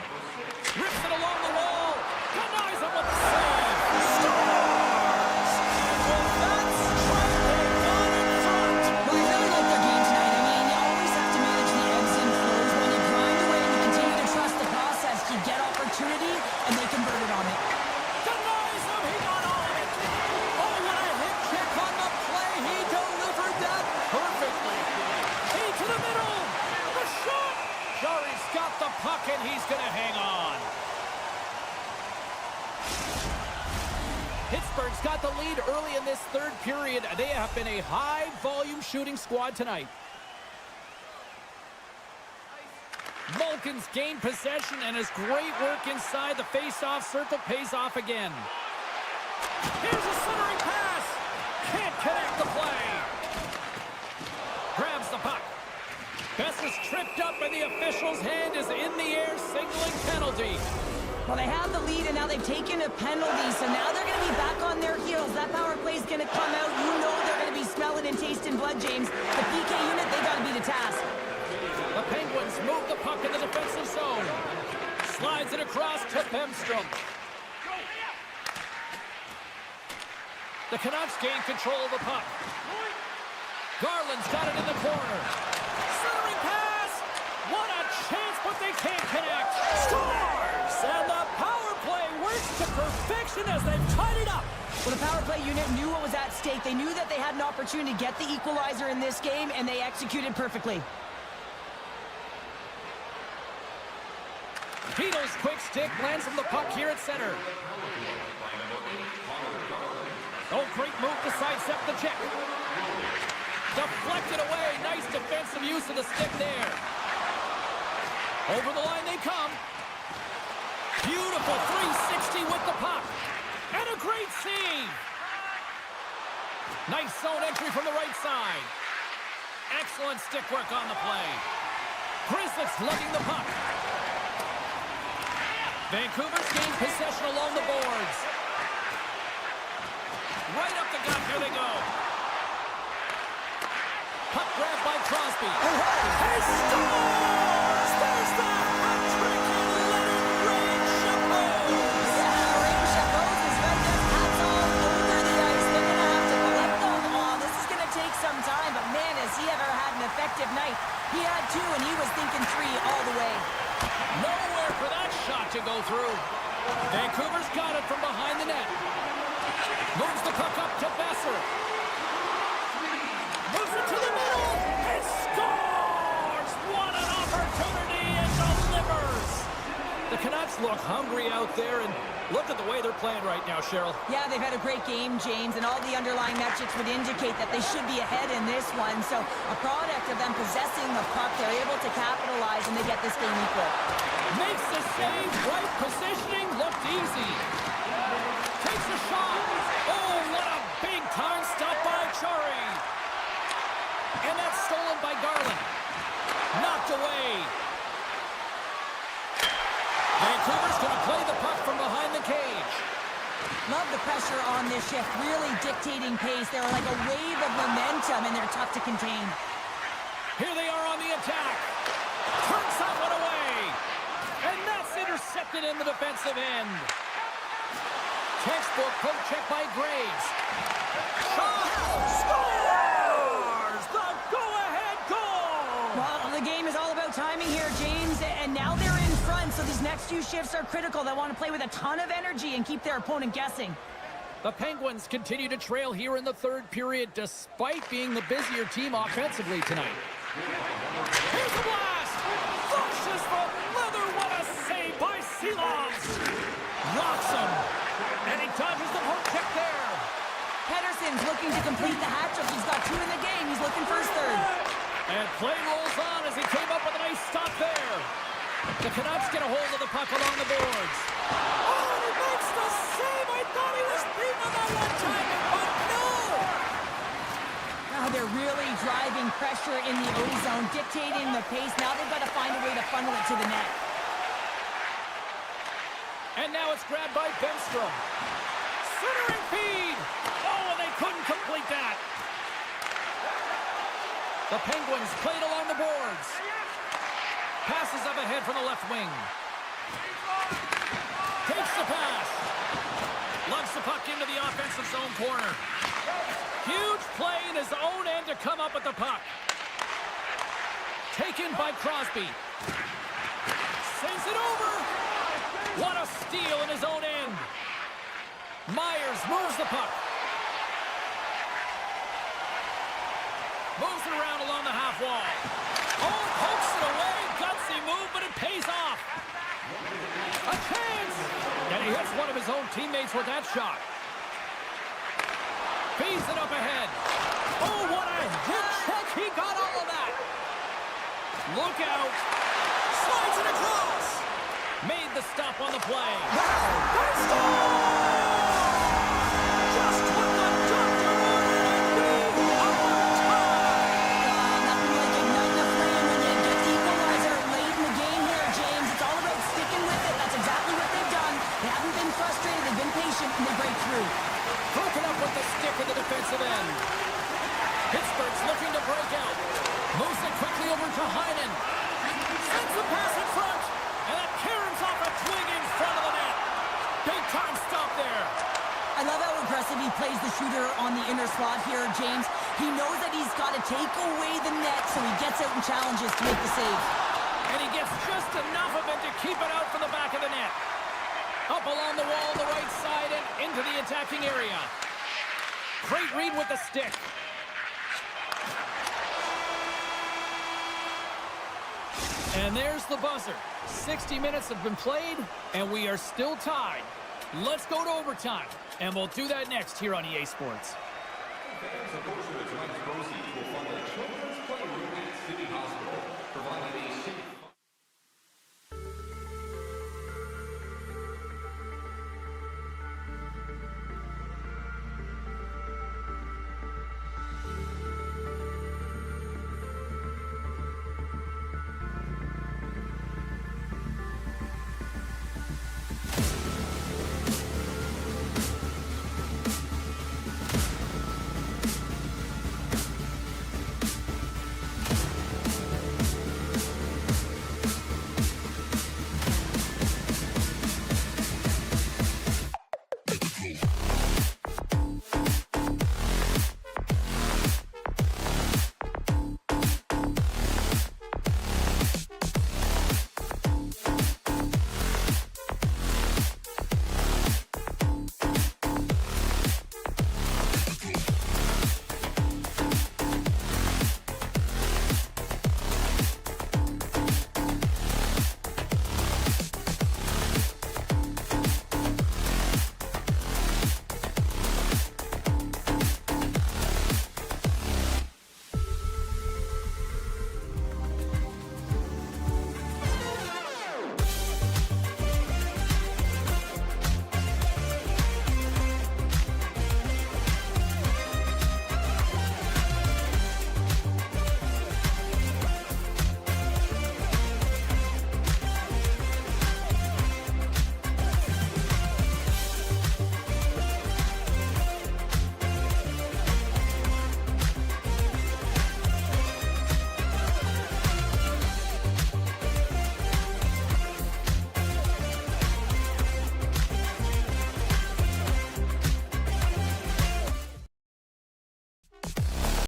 Rips it along the wall. Denies him with the save. Scores! Well, that's trending on in front. Well, I really like their game tonight. I mean, you always have to manage the ebbs and flows. When you grind away and you continue to trust the process, you get opportunity, and they converted on it. Denies him. He got all of it. Oh, what a hit kick on the play. He delivered that perfectly. He to the middle. The shot. Jari's got the puck, and he's going to hang on. Pittsburgh's got the lead early in this third period. They have been a high-volume shooting squad tonight. Malkin's gained possession, and his great work inside the face-off circle pays off again. Here's a centering pass. Can't connect the play. Grabs the puck. Besser's tripped up, and the official's hand is in the air, signaling penalty. Well, they have the lead, and now they've taken a penalty, so now they're going to be back on their heels. That power play is going to come out. You know they're going to be smelling and tasting blood, James. The PK unit, they got to be the task. The Penguins move the puck in the defensive zone. Slides it across to Bemstrom. The Canucks gain control of the puck. Garland's got it in the corner. Centering pass! What a chance, but they can't connect. Scores! And the power play works to perfection as they've tied it up. Well, the power play unit knew what was at stake. They knew that they had an opportunity to get the equalizer in this game, and they executed perfectly. Tito's quick stick lands from the puck here at center. Oh, great move to sidestep the check. Deflected away. Nice defensive use of the stick there. Over the line they come. Beautiful 360 with the puck. And a great save. Nice zone entry from the right side. Excellent stick work on the play. Grizzlies lugging the puck. Vancouver's gained possession along the boards. Right up the gut, here they go. Puck grabbed by Crosby. He scores! There's the hat trick and let it rain Chapeau! Yeah, Rain Chapeau is right there. Hats all over the ice. They're going to have to collect them all. This is going to take some time, but man, has he ever had an effective night. He had 2, and he was thinking 3 all the way. Nowhere for that shot to go through. Vancouver's got it from behind the net. Moves the puck up to Besser. Moves it to the middle. And scores! What an opportunity, and delivers! The Canucks look hungry out there, and look at the way they're playing right now, Cheryl. Yeah, they've had a great game, James, and all the underlying metrics would indicate that they should be ahead in this one. So a product of them possessing the puck, they're able to capitalize, and they get this game equal. Makes the save. Right positioning. Looked easy. Takes a shot. Oh, what a big-time stop by Chari. And that's stolen by Garland. Knocked away. Vancouver's going to play the puck from behind the cage. Love the pressure on this shift, really dictating pace. They're like a wave of momentum, and they're tough to contain. Here they are on the attack. Turns that one away. And that's intercepted in the defensive end. Textbook poke check by Graves. Shot! Scores! The go-ahead goal! Well, the game is all about timing here, James, and now they're in front, so these next few shifts are critical. They want to play with a ton of energy and keep their opponent guessing. The Penguins continue to trail here in the third period, despite being the busier team offensively tonight. Here's the blast! Flushes from leather. What a save by Seelovs! Rocks him. And he dodges the poke check there. Pedersen's looking to complete the hat-trick. He's got 2 in the game. He's looking for his 3rd. And play rolls on as he came up with a nice stop there. The Canucks get a hold of the puck along the boards. Oh, and he makes the save! I thought he was beaten on that one time, but no! Now they're really driving pressure in the O-zone, dictating the pace. Now they've got to find a way to funnel it to the net. And now it's grabbed by Bemstrom. Centering feed! Oh, and they couldn't complete that. The Penguins played along the boards. Passes up ahead from the left wing. Takes the pass. Lugs the puck into the offensive zone corner. Huge play in his own end to come up with the puck. Taken by Crosby. Sends it over. What a steal in his own end. Myers moves the puck. Moves it around along the half wall. Oh, pokes it away. Gutsy move, but it pays off. A chance. And he hits one of his own teammates with that shot. Feeds it up ahead. Oh, what a hip check. He got all of that. Look out. Slides it across. Made the stop on the play. Wow. frustrated. They've been patient and they break through. Broken up with the stick at the defensive end. Pittsburgh's looking to break out. Moves it quickly over to Heinen. Sends the pass in front. And that caroms off a twig in front of the net. Big time stop there. I love how aggressive he plays the shooter on the inner slot here, James. He knows that he's got to take away the net, so he gets out and challenges to make the save. And he gets just enough of it to keep it out from the back of the net. Up along the wall on the right side and into the attacking area. Great read with the stick. And there's the buzzer. 60 minutes have been played, and we are still tied. Let's go to overtime, and we'll do that next here on EA Sports. Fans, unfortunately, tonight's proceeds will fund a children's playroom at City Hospital.